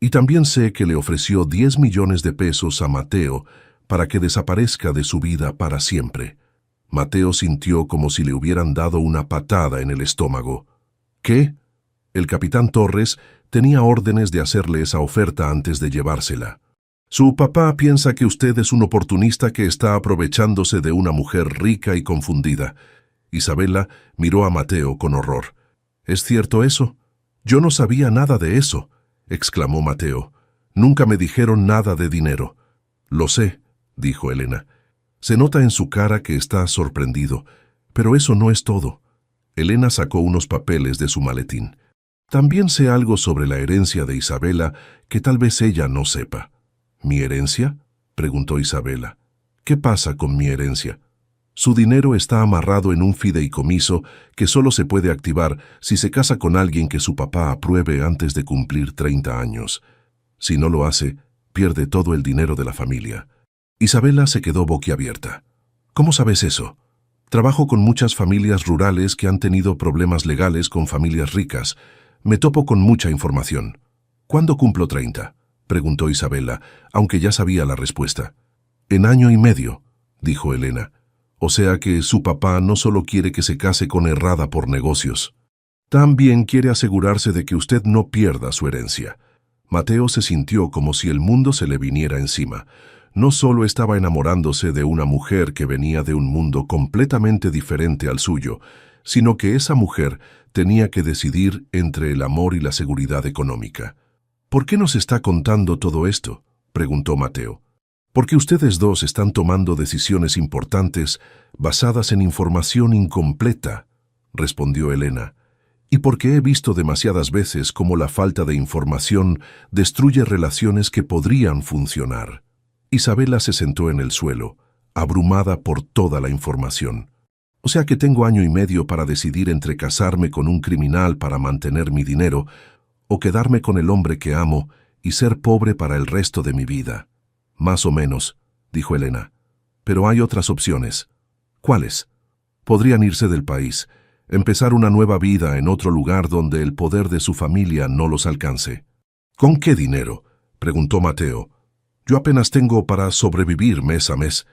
Y también sé que le ofreció 10 millones de pesos a Mateo para que desaparezca de su vida para siempre». Mateo sintió como si le hubieran dado una patada en el estómago. «¿Qué?» El capitán Torres tenía órdenes de hacerle esa oferta antes de llevársela. «Su papá piensa que usted es un oportunista que está aprovechándose de una mujer rica y confundida». Isabela miró a Mateo con horror. «¿Es cierto eso?». «Yo no sabía nada de eso», exclamó Mateo. «Nunca me dijeron nada de dinero». «Lo sé», dijo Elena. «Se nota en su cara que está sorprendido, pero eso no es todo». Elena sacó unos papeles de su maletín. «También sé algo sobre la herencia de Isabela que tal vez ella no sepa». «¿Mi herencia?», preguntó Isabela. «¿Qué pasa con mi herencia?». «Su dinero está amarrado en un fideicomiso que solo se puede activar si se casa con alguien que su papá apruebe antes de cumplir 30 años. Si no lo hace, pierde todo el dinero de la familia». Isabela se quedó boquiabierta. «¿Cómo sabes eso?». «Trabajo con muchas familias rurales que han tenido problemas legales con familias ricas. Me topo con mucha información». «¿Cuándo cumplo 30?», preguntó Isabela, aunque ya sabía la respuesta. «En año y medio», dijo Elena. «O sea que su papá no solo quiere que se case con Herrada por negocios». También quiere asegurarse de que usted no pierda su herencia. Mateo se sintió como si el mundo se le viniera encima. No solo estaba enamorándose de una mujer que venía de un mundo completamente diferente al suyo, sino que esa mujer tenía que decidir entre el amor y la seguridad económica. ¿Por qué nos está contando todo esto?, preguntó Mateo. Porque ustedes dos están tomando decisiones importantes basadas en información incompleta, respondió Elena. Y porque he visto demasiadas veces cómo la falta de información destruye relaciones que podrían funcionar. Isabela se sentó en el suelo, abrumada por toda la información. O sea que tengo 1 año y medio para decidir entre casarme con un criminal para mantener mi dinero o quedarme con el hombre que amo y ser pobre para el resto de mi vida. Más o menos, dijo Elena. Pero hay otras opciones. ¿Cuáles? Podrían irse del país, empezar una nueva vida en otro lugar donde el poder de su familia no los alcance. ¿Con qué dinero?, preguntó Mateo. Yo apenas tengo para sobrevivir mes a mes.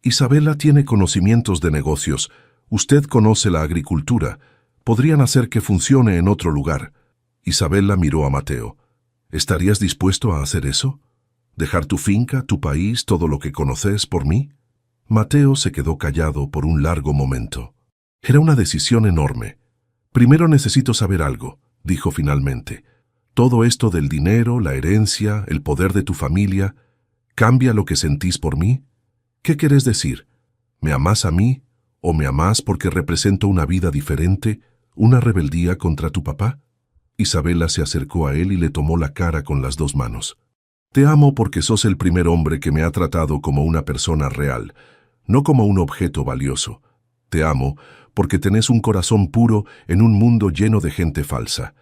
Isabela tiene conocimientos de negocios. Usted conoce la agricultura. Podrían hacer que funcione en otro lugar. Isabela miró a Mateo. ¿Estarías dispuesto a hacer eso? ¿Dejar tu finca, tu país, todo lo que conoces por mí? Mateo se quedó callado por un largo momento. Era una decisión enorme. Primero necesito saber algo, dijo finalmente. Todo esto del dinero, la herencia, el poder de tu familia, ¿cambia lo que sentís por mí? ¿Qué querés decir? ¿Me amás a mí o me amás porque represento una vida diferente, una rebeldía contra tu papá? Isabela se acercó a él y le tomó la cara con las 2 manos. Te amo porque sos el primer hombre que me ha tratado como una persona real, no como un objeto valioso. Te amo porque tenés un corazón puro en un mundo lleno de gente falsa.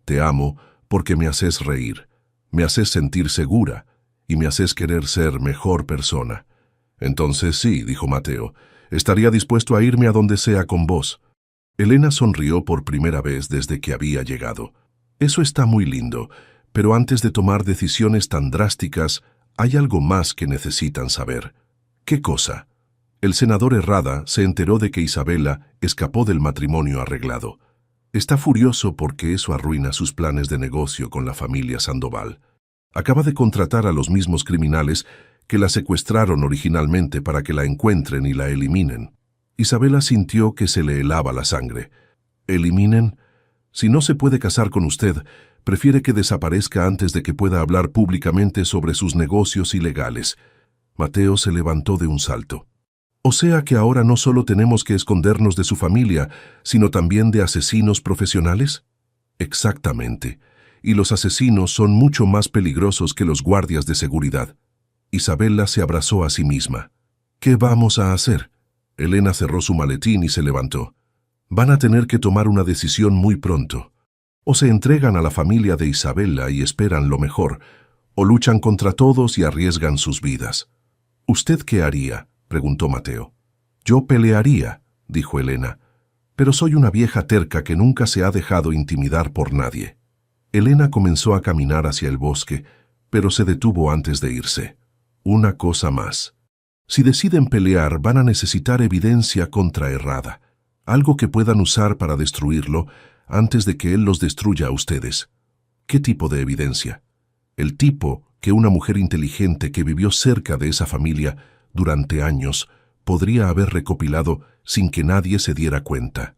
Te amo porque me haces reír, me haces sentir segura y me haces querer ser mejor persona. Entonces sí, dijo Mateo, estaría dispuesto a irme a donde sea con vos. Elena sonrió por primera vez desde que había llegado. Eso está muy lindo, pero antes de tomar decisiones tan drásticas, hay algo más que necesitan saber. ¿Qué cosa? El senador Herrada se enteró de que Isabela escapó del matrimonio arreglado. Está furioso porque eso arruina sus planes de negocio con la familia Sandoval. Acaba de contratar a los mismos criminales que la secuestraron originalmente para que la encuentren y la eliminen. Isabela sintió que se le helaba la sangre. ¿Eliminen? Si no se puede casar con usted, prefiere que desaparezca antes de que pueda hablar públicamente sobre sus negocios ilegales. Mateo se levantó de un salto. O sea que ahora no solo tenemos que escondernos de su familia, sino también de asesinos profesionales. Exactamente. Y los asesinos son mucho más peligrosos que los guardias de seguridad. Isabela se abrazó a sí misma. ¿Qué vamos a hacer? Elena cerró su maletín y se levantó. Van a tener que tomar una decisión muy pronto. O se entregan a la familia de Isabela y esperan lo mejor, o luchan contra todos y arriesgan sus vidas. ¿Usted qué haría?, preguntó Mateo. Yo pelearía, dijo Elena, pero soy una vieja terca que nunca se ha dejado intimidar por nadie. Elena comenzó a caminar hacia el bosque, pero se detuvo antes de irse. Una cosa más. Si deciden pelear, van a necesitar evidencia contra Herrada, algo que puedan usar para destruirlo antes de que él los destruya a ustedes. ¿Qué tipo de evidencia? El tipo que una mujer inteligente que vivió cerca de esa familia durante años podría haber recopilado sin que nadie se diera cuenta.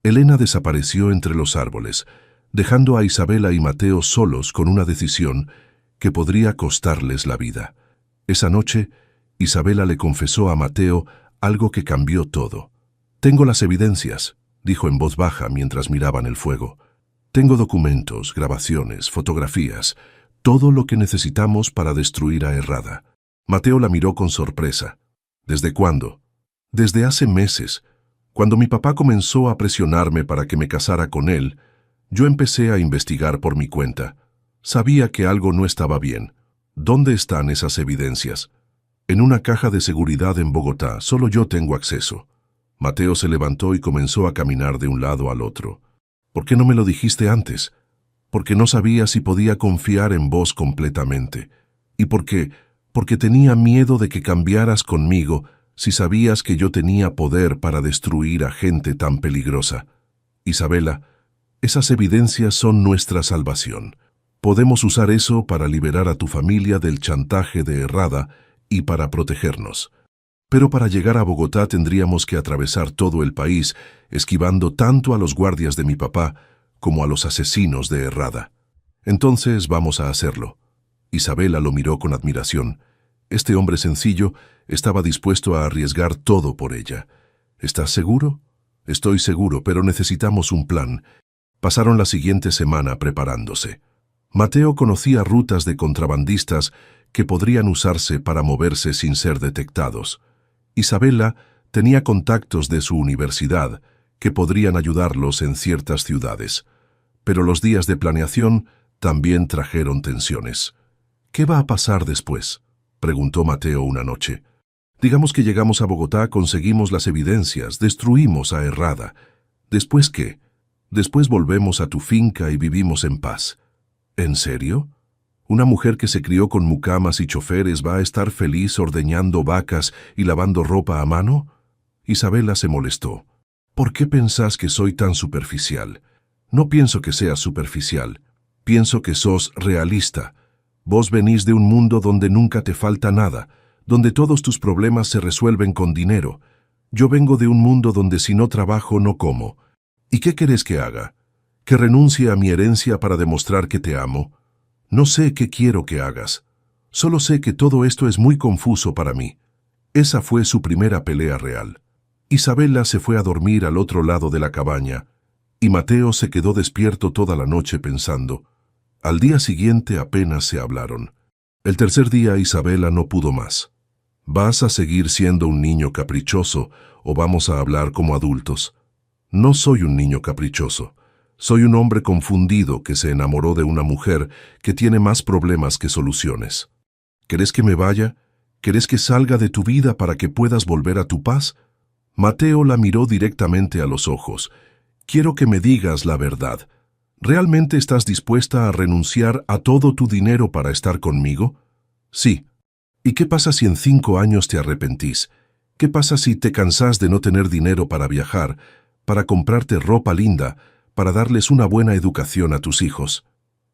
Elena desapareció entre los árboles, dejando a Isabela y Mateo solos con una decisión que podría costarles la vida. Esa noche, Isabela le confesó a Mateo algo que cambió todo. «Tengo las evidencias», dijo en voz baja mientras miraban el fuego. «Tengo documentos, grabaciones, fotografías, todo lo que necesitamos para destruir a Herrada». Mateo la miró con sorpresa. «¿Desde cuándo?» «Desde hace meses. Cuando mi papá comenzó a presionarme para que me casara con él, yo empecé a investigar por mi cuenta. Sabía que algo no estaba bien. ¿Dónde están esas evidencias?» «En una caja de seguridad en Bogotá. Solo yo tengo acceso». Mateo se levantó y comenzó a caminar de un lado al otro. «¿Por qué no me lo dijiste antes?» «Porque no sabía si podía confiar en vos completamente. Y porque tenía miedo de que cambiaras conmigo si sabías que yo tenía poder para destruir a gente tan peligrosa. Isabela, Esas evidencias son nuestra salvación. Podemos usar eso para liberar a tu familia del chantaje de Errada y para protegernos. Pero para llegar a Bogotá tendríamos que atravesar todo el país, esquivando tanto a los guardias de mi papá como a los asesinos de Errada. Entonces vamos a hacerlo. Isabela lo miró con admiración. Este hombre sencillo estaba dispuesto a arriesgar todo por ella. ¿Estás seguro? Estoy seguro, pero necesitamos un plan. Pasaron la siguiente semana preparándose. Mateo conocía rutas de contrabandistas que podrían usarse para moverse sin ser detectados. Isabela tenía contactos de su universidad que podrían ayudarlos en ciertas ciudades. Pero los días de planeación también trajeron tensiones. ¿Qué va a pasar después?, preguntó Mateo una noche. Digamos que llegamos a Bogotá, conseguimos las evidencias, destruimos a Errada. ¿Después qué? Después volvemos a tu finca y vivimos en paz. ¿En serio? ¿Una mujer que se crió con mucamas y choferes va a estar feliz ordeñando vacas y lavando ropa a mano? Isabela se molestó. ¿Por qué pensás que soy tan superficial? No pienso que seas superficial. Pienso que sos realista. Vos venís de un mundo donde nunca te falta nada, donde todos tus problemas se resuelven con dinero. Yo vengo de un mundo donde si no trabajo no como. ¿Y qué querés que haga? ¿Que renuncie a mi herencia para demostrar que te amo? No sé qué quiero que hagas. Solo sé que todo esto es muy confuso para mí. Esa fue su primera pelea real. Isabela se fue a dormir al otro lado de la cabaña, y Mateo se quedó despierto toda la noche pensando. Al día siguiente apenas se hablaron. El tercer día Isabela no pudo más. ¿Vas a seguir siendo un niño caprichoso o vamos a hablar como adultos? No soy un niño caprichoso. Soy un hombre confundido que se enamoró de una mujer que tiene más problemas que soluciones. ¿Querés que me vaya? ¿Querés que salga de tu vida para que puedas volver a tu paz? Mateo la miró directamente a los ojos. Quiero que me digas la verdad. ¿Realmente estás dispuesta a renunciar a todo tu dinero para estar conmigo? Sí. ¿Y qué pasa si en 5 años te arrepentís? ¿Qué pasa si te cansás de no tener dinero para viajar, para comprarte ropa linda, para darles una buena educación a tus hijos?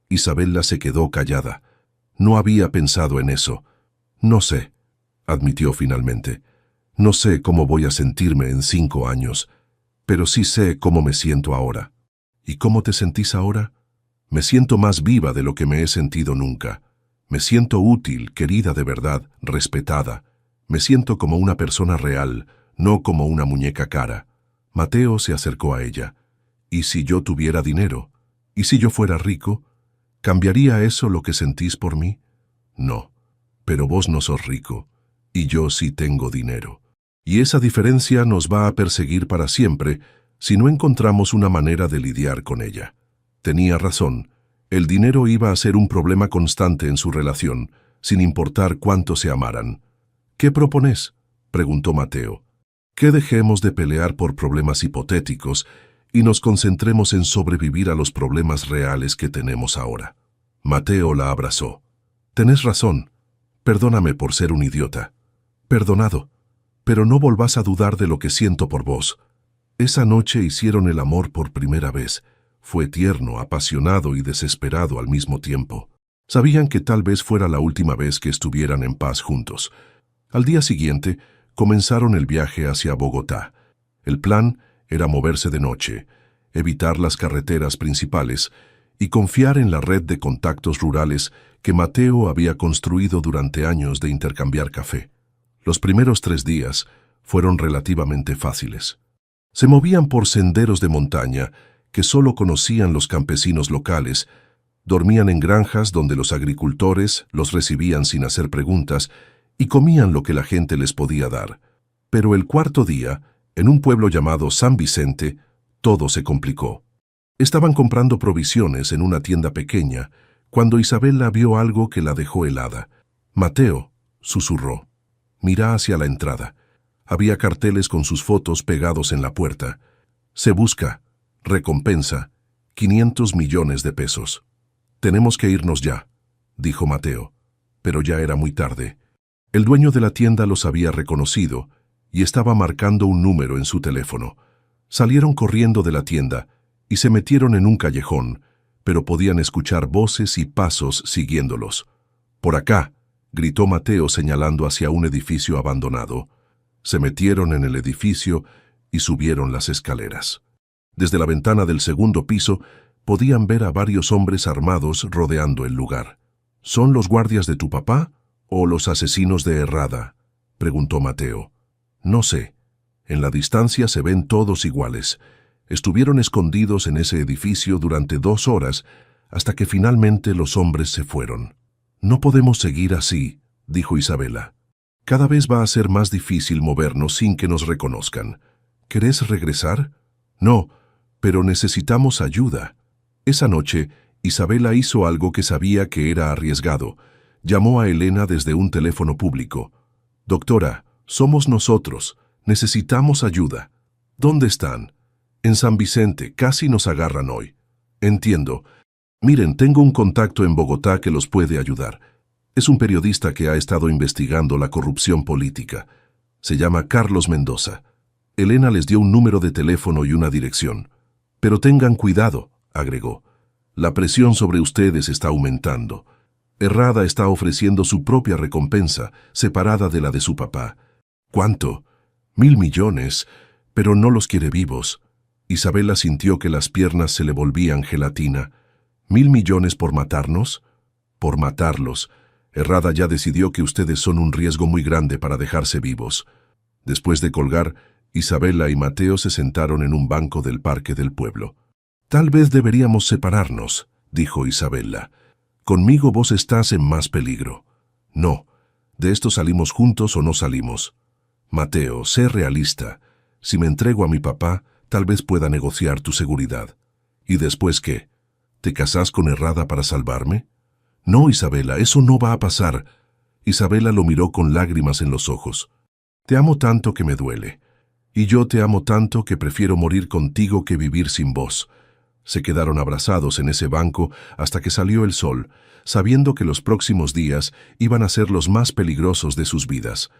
Isabela se quedó callada. No había pensado en eso. No sé, admitió finalmente. No sé cómo voy a sentirme en 5 años, pero sí sé cómo me siento ahora. ¿Y cómo te sentís ahora? Me siento más viva de lo que me he sentido nunca. Me siento útil, querida de verdad, respetada. Me siento como una persona real, no como una muñeca cara. Mateo se acercó a ella. ¿Y si yo tuviera dinero? ¿Y si yo fuera rico? ¿Cambiaría eso lo que sentís por mí? No, pero vos no sos rico, y yo sí tengo dinero. Y esa diferencia nos va a perseguir para siempre si no encontramos una manera de lidiar con ella. Tenía razón. El dinero iba a ser un problema constante en su relación, sin importar cuánto se amaran. ¿Qué propones?, preguntó Mateo. Que dejemos de pelear por problemas hipotéticos y nos concentremos en sobrevivir a los problemas reales que tenemos ahora. Mateo la abrazó. Tenés razón. Perdóname por ser un idiota. Perdonado. Pero no volvás a dudar de lo que siento por vos. Esa noche hicieron el amor por primera vez. Fue tierno, apasionado y desesperado al mismo tiempo. Sabían que tal vez fuera la última vez que estuvieran en paz juntos. Al día siguiente, comenzaron el viaje hacia Bogotá. El plan era moverse de noche, evitar las carreteras principales y confiar en la red de contactos rurales que Mateo había construido durante años de intercambiar café. Los primeros 3 días fueron relativamente fáciles. Se movían por senderos de montaña que solo conocían los campesinos locales, dormían en granjas donde los agricultores los recibían sin hacer preguntas y comían lo que la gente les podía dar. Pero el 4.º día, en un pueblo llamado San Vicente, todo se complicó. Estaban comprando provisiones en una tienda pequeña cuando Isabela vio algo que la dejó helada. Mateo, susurró. Mira hacia la entrada. Había carteles con sus fotos pegados en la puerta. Se busca, recompensa, 500 millones de pesos. Tenemos que irnos ya, dijo Mateo, pero ya era muy tarde. El dueño de la tienda los había reconocido y estaba marcando un número en su teléfono. Salieron corriendo de la tienda y se metieron en un callejón, pero podían escuchar voces y pasos siguiéndolos. «Por acá», gritó Mateo señalando hacia un edificio abandonado. Se metieron en el edificio y subieron las escaleras. Desde la ventana del segundo piso podían ver a varios hombres armados rodeando el lugar. «¿Son los guardias de tu papá o los asesinos de Herrada?», preguntó Mateo. «No sé. En la distancia se ven todos iguales. Estuvieron escondidos en ese edificio durante 2 horas hasta que finalmente los hombres se fueron». «No podemos seguir así», dijo Isabela. «Cada vez va a ser más difícil movernos sin que nos reconozcan. ¿Querés regresar?» «No, pero necesitamos ayuda». Esa noche, Isabela hizo algo que sabía que era arriesgado. Llamó a Elena desde un teléfono público. «Doctora, somos nosotros. Necesitamos ayuda». «¿Dónde están?» «En San Vicente. Casi nos agarran hoy». «Entiendo. Miren, tengo un contacto en Bogotá que los puede ayudar. Es un periodista que ha estado investigando la corrupción política. Se llama Carlos Mendoza». Elena les dio un número de teléfono y una dirección. «Pero tengan cuidado», agregó. «La presión sobre ustedes está aumentando. Herrada está ofreciendo su propia recompensa, separada de la de su papá». «¿Cuánto?» «1.000 millones, pero no los quiere vivos». Isabela sintió que las piernas se le volvían gelatina. ¿1.000 millones por matarnos?» «Por matarlos. Herrada ya decidió que ustedes son un riesgo muy grande para dejarse vivos». Después de colgar, Isabela y Mateo se sentaron en un banco del parque del pueblo. «Tal vez deberíamos separarnos», dijo Isabela. «Conmigo vos estás en más peligro». «No, de esto salimos juntos o no salimos». «Mateo, sé realista. Si me entrego a mi papá, tal vez pueda negociar tu seguridad». «¿Y después qué? ¿Te casás con Herrada para salvarme?» «No, Isabela, eso no va a pasar». Isabela lo miró con lágrimas en los ojos. «Te amo tanto que me duele. Y yo te amo tanto que prefiero morir contigo que vivir sin vos». Se quedaron abrazados en ese banco hasta que salió el sol, sabiendo que los próximos días iban a ser los más peligrosos de sus vidas.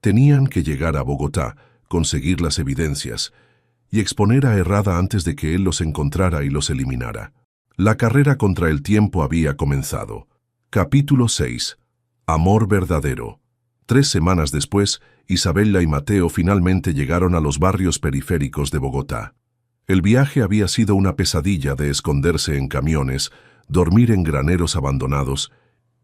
Tenían que llegar a Bogotá, conseguir las evidencias y exponer a Herrada antes de que él los encontrara y los eliminara. La carrera contra el tiempo había comenzado. Capítulo 6. Amor verdadero. 3 semanas después, Isabela y Mateo finalmente llegaron a los barrios periféricos de Bogotá. El viaje había sido una pesadilla de esconderse en camiones, dormir en graneros abandonados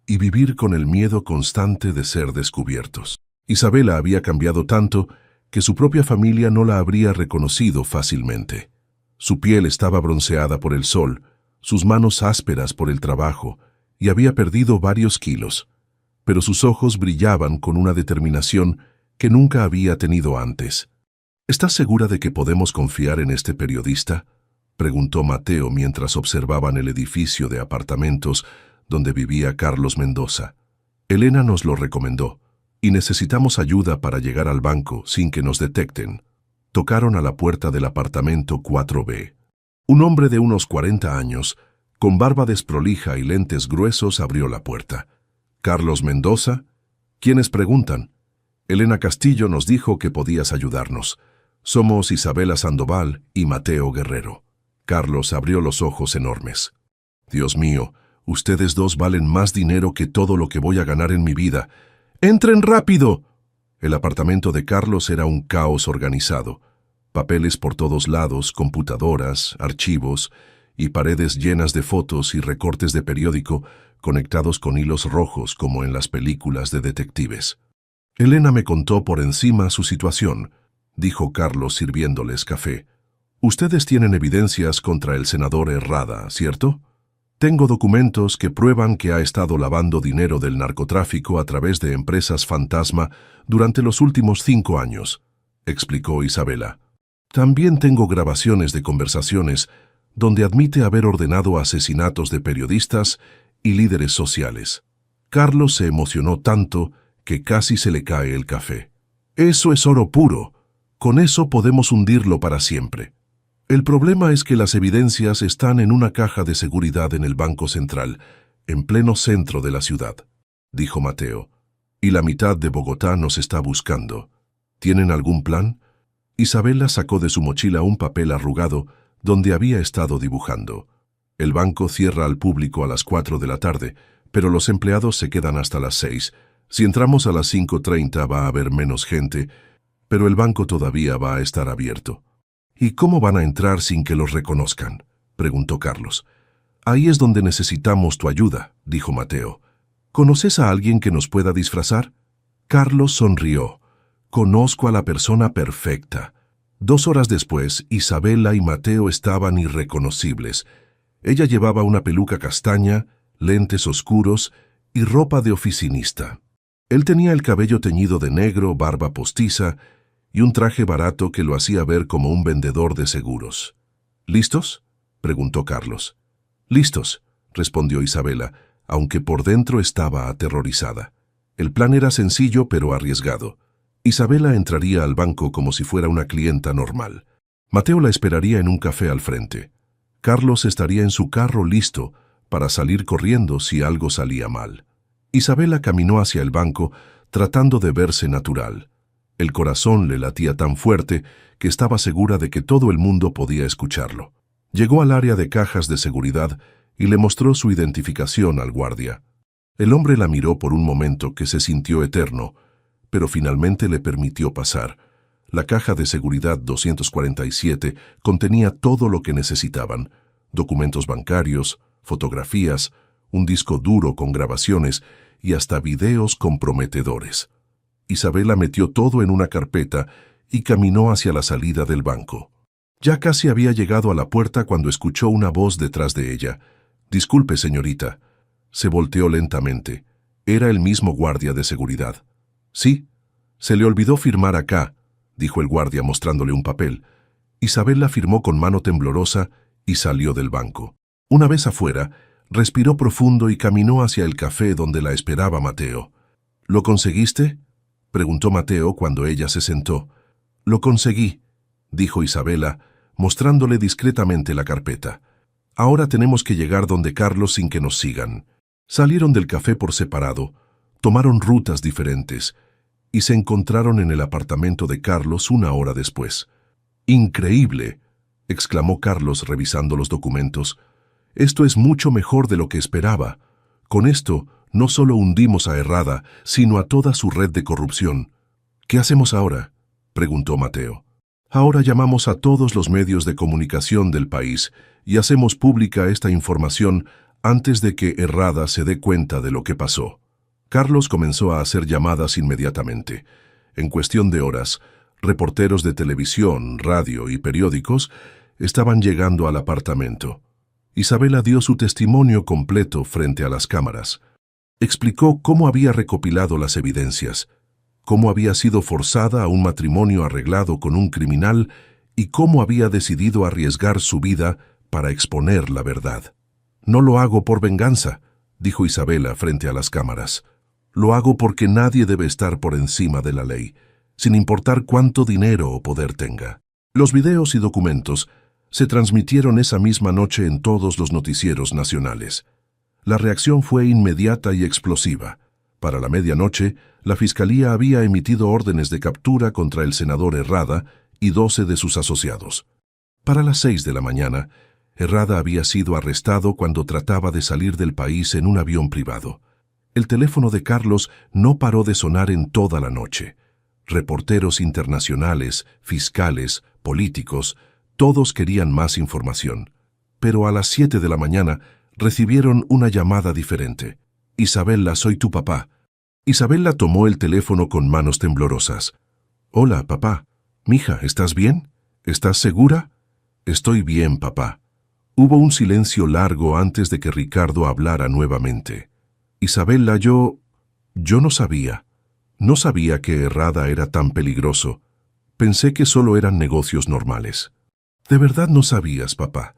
y vivir con el miedo constante de ser descubiertos. Isabela había cambiado tanto que su propia familia no la habría reconocido fácilmente. Su piel estaba bronceada por el sol, sus manos ásperas por el trabajo, y había perdido varios kilos. Pero sus ojos brillaban con una determinación que nunca había tenido antes. «¿Estás segura de que podemos confiar en este periodista?», preguntó Mateo mientras observaban el edificio de apartamentos donde vivía Carlos Mendoza. «Elena nos lo recomendó, y necesitamos ayuda para llegar al banco sin que nos detecten». Tocaron a la puerta del apartamento 4B. Un hombre de unos 40 años, con barba desprolija y lentes gruesos, abrió la puerta. «¿Carlos Mendoza? ¿Quiénes preguntan?» «Elena Castillo nos dijo que podías ayudarnos. Somos Isabela Sandoval y Mateo Guerrero». Carlos abrió los ojos enormes. «Dios mío, ustedes dos valen más dinero que todo lo que voy a ganar en mi vida. ¡Entren rápido!». El apartamento de Carlos era un caos organizado. Papeles por todos lados, computadoras, archivos y paredes llenas de fotos y recortes de periódico conectados con hilos rojos como en las películas de detectives. «Elena me contó por encima su situación», dijo Carlos sirviéndoles café. «Ustedes tienen evidencias contra el senador Herrada, ¿cierto? Tengo documentos que prueban que ha estado lavando dinero del narcotráfico a través de empresas fantasma durante los últimos 5 años», explicó Isabela. «También tengo grabaciones de conversaciones donde admite haber ordenado asesinatos de periodistas y líderes sociales». Carlos se emocionó tanto que casi se le cae el café. «Eso es oro puro. Con eso podemos hundirlo para siempre. El problema es que las evidencias están en una caja de seguridad en el Banco Central, en pleno centro de la ciudad», dijo Mateo. «Y la mitad de Bogotá nos está buscando. ¿Tienen algún plan?». Isabela sacó de su mochila un papel arrugado donde había estado dibujando. El banco cierra al público a las 4 de la tarde, pero los empleados se quedan hasta las 6. Si entramos a las 5:30 va a haber menos gente, pero el banco todavía va a estar abierto. ¿Y cómo van a entrar sin que los reconozcan?, preguntó Carlos. Ahí es donde necesitamos tu ayuda, dijo Mateo. ¿Conoces a alguien que nos pueda disfrazar? Carlos sonrió. Conozco a la persona perfecta. 2 horas después, Isabela y Mateo estaban irreconocibles. Ella llevaba una peluca castaña, lentes oscuros y ropa de oficinista. Él tenía el cabello teñido de negro, barba postiza y un traje barato que lo hacía ver como un vendedor de seguros. ¿Listos?, preguntó Carlos. «Listos», respondió Isabela, aunque por dentro estaba aterrorizada. El plan era sencillo pero arriesgado. Isabela entraría al banco como si fuera una clienta normal. Mateo la esperaría en un café al frente. Carlos estaría en su carro listo para salir corriendo si algo salía mal. Isabela caminó hacia el banco tratando de verse natural. El corazón le latía tan fuerte que estaba segura de que todo el mundo podía escucharlo. Llegó al área de cajas de seguridad y le mostró su identificación al guardia. El hombre la miró por un momento que se sintió eterno, pero finalmente le permitió pasar. La caja de seguridad 247 contenía todo lo que necesitaban: documentos bancarios, fotografías, un disco duro con grabaciones y hasta videos comprometedores. Isabela metió todo en una carpeta y caminó hacia la salida del banco. Ya casi había llegado a la puerta cuando escuchó una voz detrás de ella. «Disculpe, señorita». Se volteó lentamente. Era el mismo guardia de seguridad. «Sí, se le olvidó firmar acá», dijo el guardia mostrándole un papel. Isabela firmó con mano temblorosa y salió del banco. Una vez afuera, respiró profundo y caminó hacia el café donde la esperaba Mateo. «¿Lo conseguiste?», preguntó Mateo cuando ella se sentó. «Lo conseguí», dijo Isabela, mostrándole discretamente la carpeta. «Ahora tenemos que llegar donde Carlos sin que nos sigan». Salieron del café por separado, tomaron rutas diferentes y se encontraron en el apartamento de Carlos 1 hora después. «¡Increíble!», exclamó Carlos revisando los documentos. «Esto es mucho mejor de lo que esperaba. Con esto no solo hundimos a Herrada, sino a toda su red de corrupción». «¿Qué hacemos ahora?», preguntó Mateo. «Ahora llamamos a todos los medios de comunicación del país y hacemos pública esta información antes de que Herrada se dé cuenta de lo que pasó». Carlos comenzó a hacer llamadas inmediatamente. En cuestión de horas, reporteros de televisión, radio y periódicos estaban llegando al apartamento. Isabela dio su testimonio completo frente a las cámaras. Explicó cómo había recopilado las evidencias, cómo había sido forzada a un matrimonio arreglado con un criminal y cómo había decidido arriesgar su vida para exponer la verdad. «No lo hago por venganza», dijo Isabela frente a las cámaras. «Lo hago porque nadie debe estar por encima de la ley, sin importar cuánto dinero o poder tenga». Los videos y documentos se transmitieron esa misma noche en todos los noticieros nacionales. La reacción fue inmediata y explosiva. Para la medianoche, la Fiscalía había emitido órdenes de captura contra el senador Herrada y 12 de sus asociados. Para las 6 de la mañana, Herrada había sido arrestado cuando trataba de salir del país en un avión privado. El teléfono de Carlos no paró de sonar en toda la noche. Reporteros internacionales, fiscales, políticos, todos querían más información. Pero a las 7 de la mañana recibieron una llamada diferente. «Isabela, soy tu papá». Isabela tomó el teléfono con manos temblorosas. «Hola, papá. Mija, ¿estás bien? ¿Estás segura?» «Estoy bien, papá». Hubo un silencio largo antes de que Ricardo hablara nuevamente. «Isabela, yo no sabía. No sabía que Herrada era tan peligroso. Pensé que solo eran negocios normales». «¿De verdad no sabías, papá?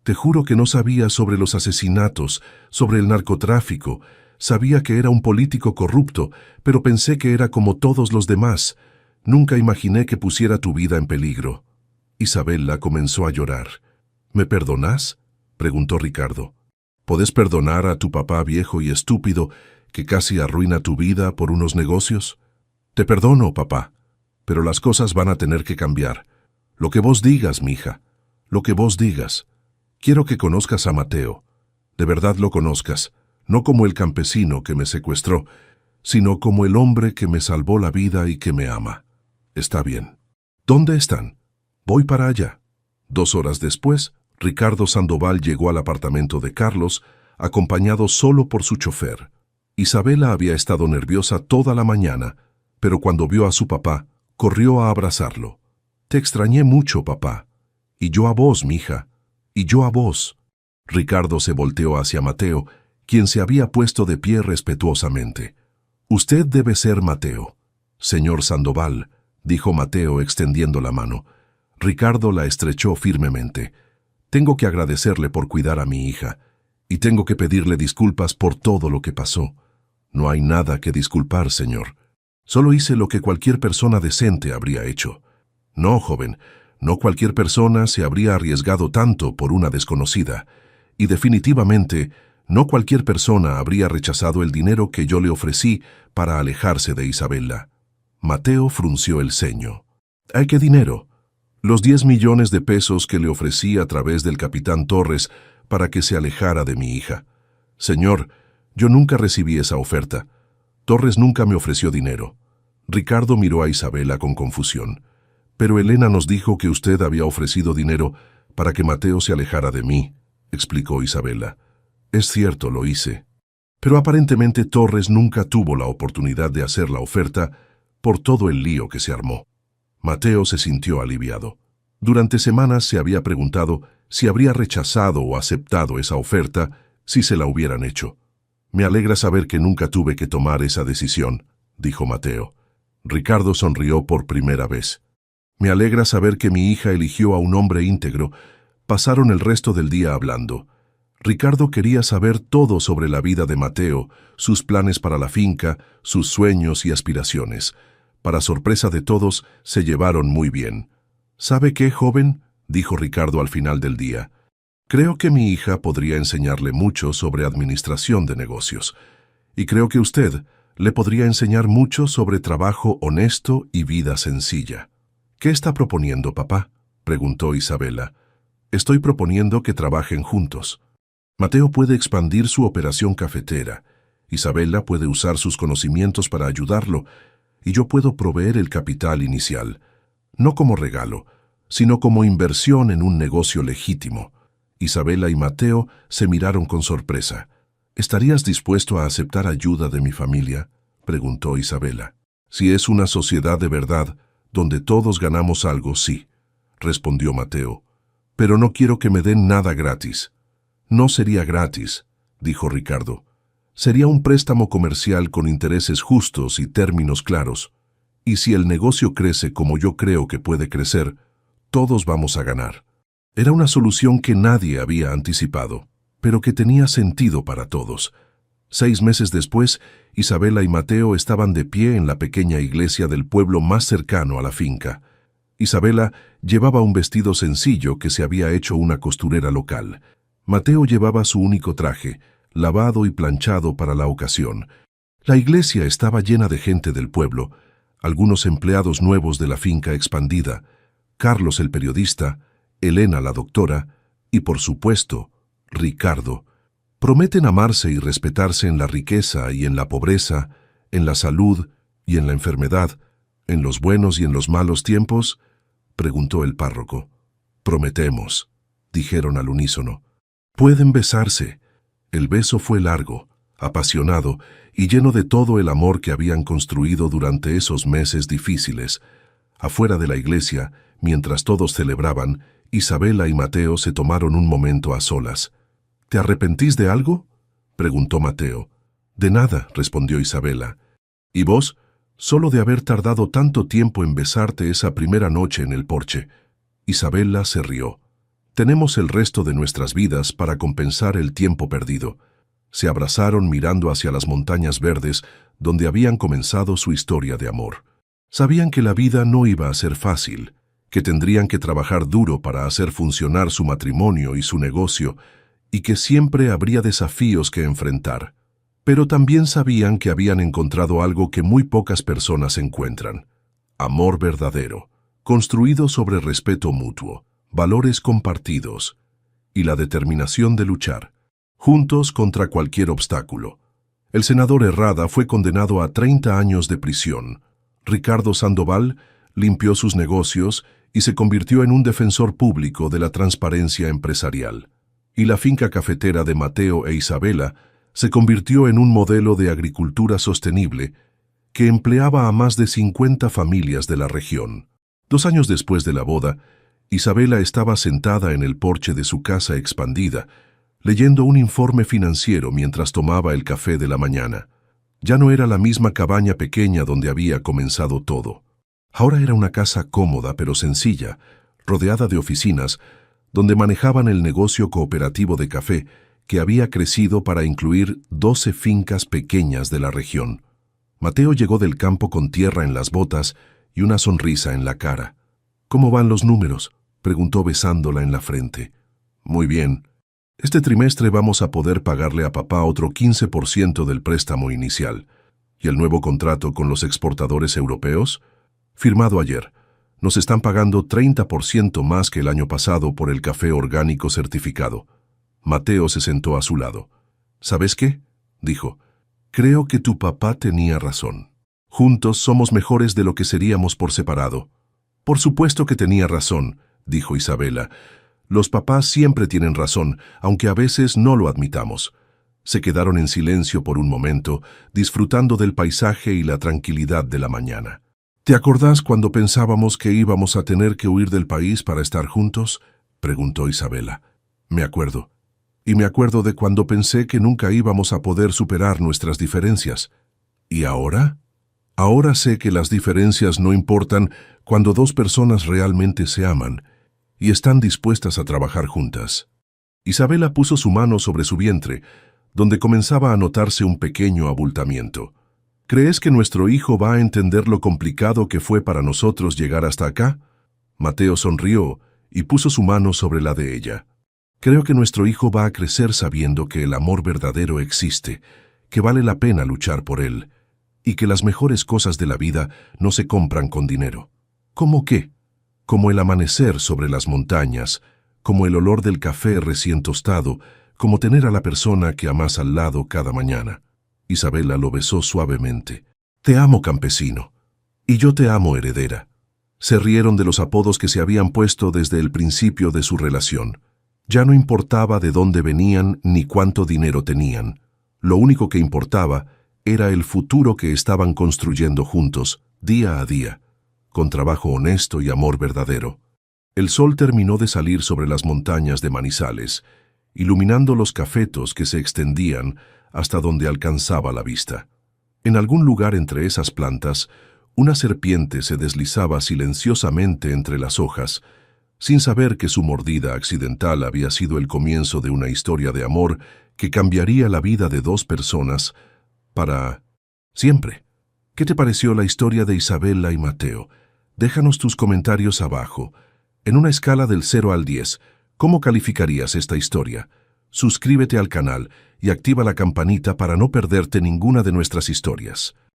Te juro que no sabía sobre los asesinatos, sobre el narcotráfico. Sabía que era un político corrupto, pero pensé que era como todos los demás. Nunca imaginé que pusiera tu vida en peligro». Isabela comenzó a llorar. «¿Me perdonas?», preguntó Ricardo. «¿Podés perdonar a tu papá viejo y estúpido que casi arruina tu vida por unos negocios?» «Te perdono, papá, pero las cosas van a tener que cambiar. Lo que vos digas, mija. Lo que vos digas. Quiero que conozcas a Mateo. De verdad lo conozcas, no como el campesino que me secuestró, sino como el hombre que me salvó la vida y que me ama. Está bien. ¿Dónde están? Voy para allá. 2 horas después, Ricardo Sandoval llegó al apartamento de Carlos, acompañado solo por su chofer. Isabela había estado nerviosa toda la mañana, pero cuando vio a su papá, corrió a abrazarlo. Te extrañé mucho, papá. Y yo a vos, mija. Y yo a vos. Ricardo se volteó hacia Mateo, quien se había puesto de pie respetuosamente. Usted debe ser Mateo. Señor Sandoval, dijo Mateo extendiendo la mano. Ricardo la estrechó firmemente. Tengo que agradecerle por cuidar a mi hija, y tengo que pedirle disculpas por todo lo que pasó. No hay nada que disculpar, señor. Solo hice lo que cualquier persona decente habría hecho. No, joven, no cualquier persona se habría arriesgado tanto por una desconocida, y definitivamente no cualquier persona habría rechazado el dinero que yo le ofrecí para alejarse de Isabela. Mateo frunció el ceño. ¿Ay, qué dinero? Los 10 millones de pesos que le ofrecí a través del capitán Torres para que se alejara de mi hija. Señor, yo nunca recibí esa oferta. Torres nunca me ofreció dinero. Ricardo miró a Isabela con confusión. Pero Elena nos dijo que usted había ofrecido dinero para que Mateo se alejara de mí, explicó Isabela. Es cierto, lo hice. Pero aparentemente Torres nunca tuvo la oportunidad de hacer la oferta por todo el lío que se armó. Mateo se sintió aliviado. Durante semanas se había preguntado si habría rechazado o aceptado esa oferta si se la hubieran hecho. Me alegra saber que nunca tuve que tomar esa decisión, dijo Mateo. Ricardo sonrió por primera vez. Me alegra saber que mi hija eligió a un hombre íntegro. Pasaron el resto del día hablando. Ricardo quería saber todo sobre la vida de Mateo, sus planes para la finca, sus sueños y aspiraciones. Para sorpresa de todos, se llevaron muy bien. ¿Sabe qué, joven?, dijo Ricardo al final del día. Creo que mi hija podría enseñarle mucho sobre administración de negocios. Y creo que usted le podría enseñar mucho sobre trabajo honesto y vida sencilla. ¿Qué está proponiendo, papá?, preguntó Isabela. Estoy proponiendo que trabajen juntos. Mateo puede expandir su operación cafetera. Isabela puede usar sus conocimientos para ayudarlo, y yo puedo proveer el capital inicial, no como regalo, sino como inversión en un negocio legítimo. Isabela y Mateo se miraron con sorpresa. ¿Estarías dispuesto a aceptar ayuda de mi familia?, preguntó Isabela. Si es una sociedad de verdad, donde todos ganamos algo, sí, respondió Mateo. Pero no quiero que me den nada gratis. No sería gratis, dijo Ricardo. Sería un préstamo comercial con intereses justos y términos claros. Y si el negocio crece como yo creo que puede crecer, todos vamos a ganar. Era una solución que nadie había anticipado, pero que tenía sentido para todos. 6 meses después, Isabela y Mateo estaban de pie en la pequeña iglesia del pueblo más cercano a la finca. Isabela llevaba un vestido sencillo que se había hecho una costurera local. Mateo llevaba su único traje, lavado y planchado para la ocasión. La iglesia estaba llena de gente del pueblo, algunos empleados nuevos de la finca expandida, Carlos el periodista, Elena la doctora y, por supuesto, Ricardo. ¿Prometen amarse y respetarse en la riqueza y en la pobreza, en la salud y en la enfermedad, en los buenos y en los malos tiempos?, preguntó el párroco. Prometemos, dijeron al unísono. Pueden besarse. El beso fue largo, apasionado y lleno de todo el amor que habían construido durante esos meses difíciles. Afuera de la iglesia, mientras todos celebraban, Isabela y Mateo se tomaron un momento a solas. ¿Te arrepentís de algo?, preguntó Mateo. De nada, respondió Isabela. ¿Y vos? Solo de haber tardado tanto tiempo en besarte esa primera noche en el porche. Isabela se rió. Tenemos el resto de nuestras vidas para compensar el tiempo perdido. Se abrazaron mirando hacia las montañas verdes donde habían comenzado su historia de amor. Sabían que la vida no iba a ser fácil, que tendrían que trabajar duro para hacer funcionar su matrimonio y su negocio, y que siempre habría desafíos que enfrentar. Pero también sabían que habían encontrado algo que muy pocas personas encuentran: amor verdadero, construido sobre respeto mutuo, valores compartidos y la determinación de luchar, juntos contra cualquier obstáculo. El senador Herrada fue condenado a 30 años de prisión. Ricardo Sandoval limpió sus negocios y se convirtió en un defensor público de la transparencia empresarial. Y la finca cafetera de Mateo e Isabela se convirtió en un modelo de agricultura sostenible que empleaba a más de 50 familias de la región. 2 años después de la boda, Isabela estaba sentada en el porche de su casa expandida, leyendo un informe financiero mientras tomaba el café de la mañana. Ya no era la misma cabaña pequeña donde había comenzado todo. Ahora era una casa cómoda pero sencilla, rodeada de oficinas, donde manejaban el negocio cooperativo de café que había crecido para incluir 12 fincas pequeñas de la región. Mateo llegó del campo con tierra en las botas y una sonrisa en la cara. «¿Cómo van los números?», preguntó besándola en la frente. «Muy bien. Este trimestre vamos a poder pagarle a papá otro 15% del préstamo inicial. ¿Y el nuevo contrato con los exportadores europeos? Firmado ayer. Nos están pagando 30% más que el año pasado por el café orgánico certificado». Mateo se sentó a su lado. «¿Sabes qué?», dijo. «Creo que tu papá tenía razón. Juntos somos mejores de lo que seríamos por separado». «Por supuesto que tenía razón», dijo Isabela. «Los papás siempre tienen razón, aunque a veces no lo admitamos». Se quedaron en silencio por un momento, disfrutando del paisaje y la tranquilidad de la mañana. «¿Te acordás cuando pensábamos que íbamos a tener que huir del país para estar juntos?», preguntó Isabela. «Me acuerdo. Y me acuerdo de cuando pensé que nunca íbamos a poder superar nuestras diferencias. ¿Y ahora? Ahora sé que las diferencias no importan cuando dos personas realmente se aman y están dispuestas a trabajar juntas». Isabela puso su mano sobre su vientre, donde comenzaba a notarse un pequeño abultamiento. «¿Crees que nuestro hijo va a entender lo complicado que fue para nosotros llegar hasta acá?». Mateo sonrió y puso su mano sobre la de ella. «Creo que nuestro hijo va a crecer sabiendo que el amor verdadero existe, que vale la pena luchar por él, y que las mejores cosas de la vida no se compran con dinero». «¿Cómo qué?». «Como el amanecer sobre las montañas, como el olor del café recién tostado, como tener a la persona que amas al lado cada mañana». Isabela lo besó suavemente. «Te amo, campesino». «Y yo te amo, heredera». Se rieron de los apodos que se habían puesto desde el principio de su relación. Ya no importaba de dónde venían ni cuánto dinero tenían. Lo único que importaba era el futuro que estaban construyendo juntos, día a día, con trabajo honesto y amor verdadero. El sol terminó de salir sobre las montañas de Manizales, iluminando los cafetos que se extendían hasta donde alcanzaba la vista. En algún lugar entre esas plantas, una serpiente se deslizaba silenciosamente entre las hojas, sin saber que su mordida accidental había sido el comienzo de una historia de amor que cambiaría la vida de dos personas para siempre. ¿Qué te pareció la historia de Isabela y Mateo? Déjanos tus comentarios abajo. En una escala del 0 al 10, ¿cómo calificarías esta historia? Suscríbete al canal y activa la campanita para no perderte ninguna de nuestras historias.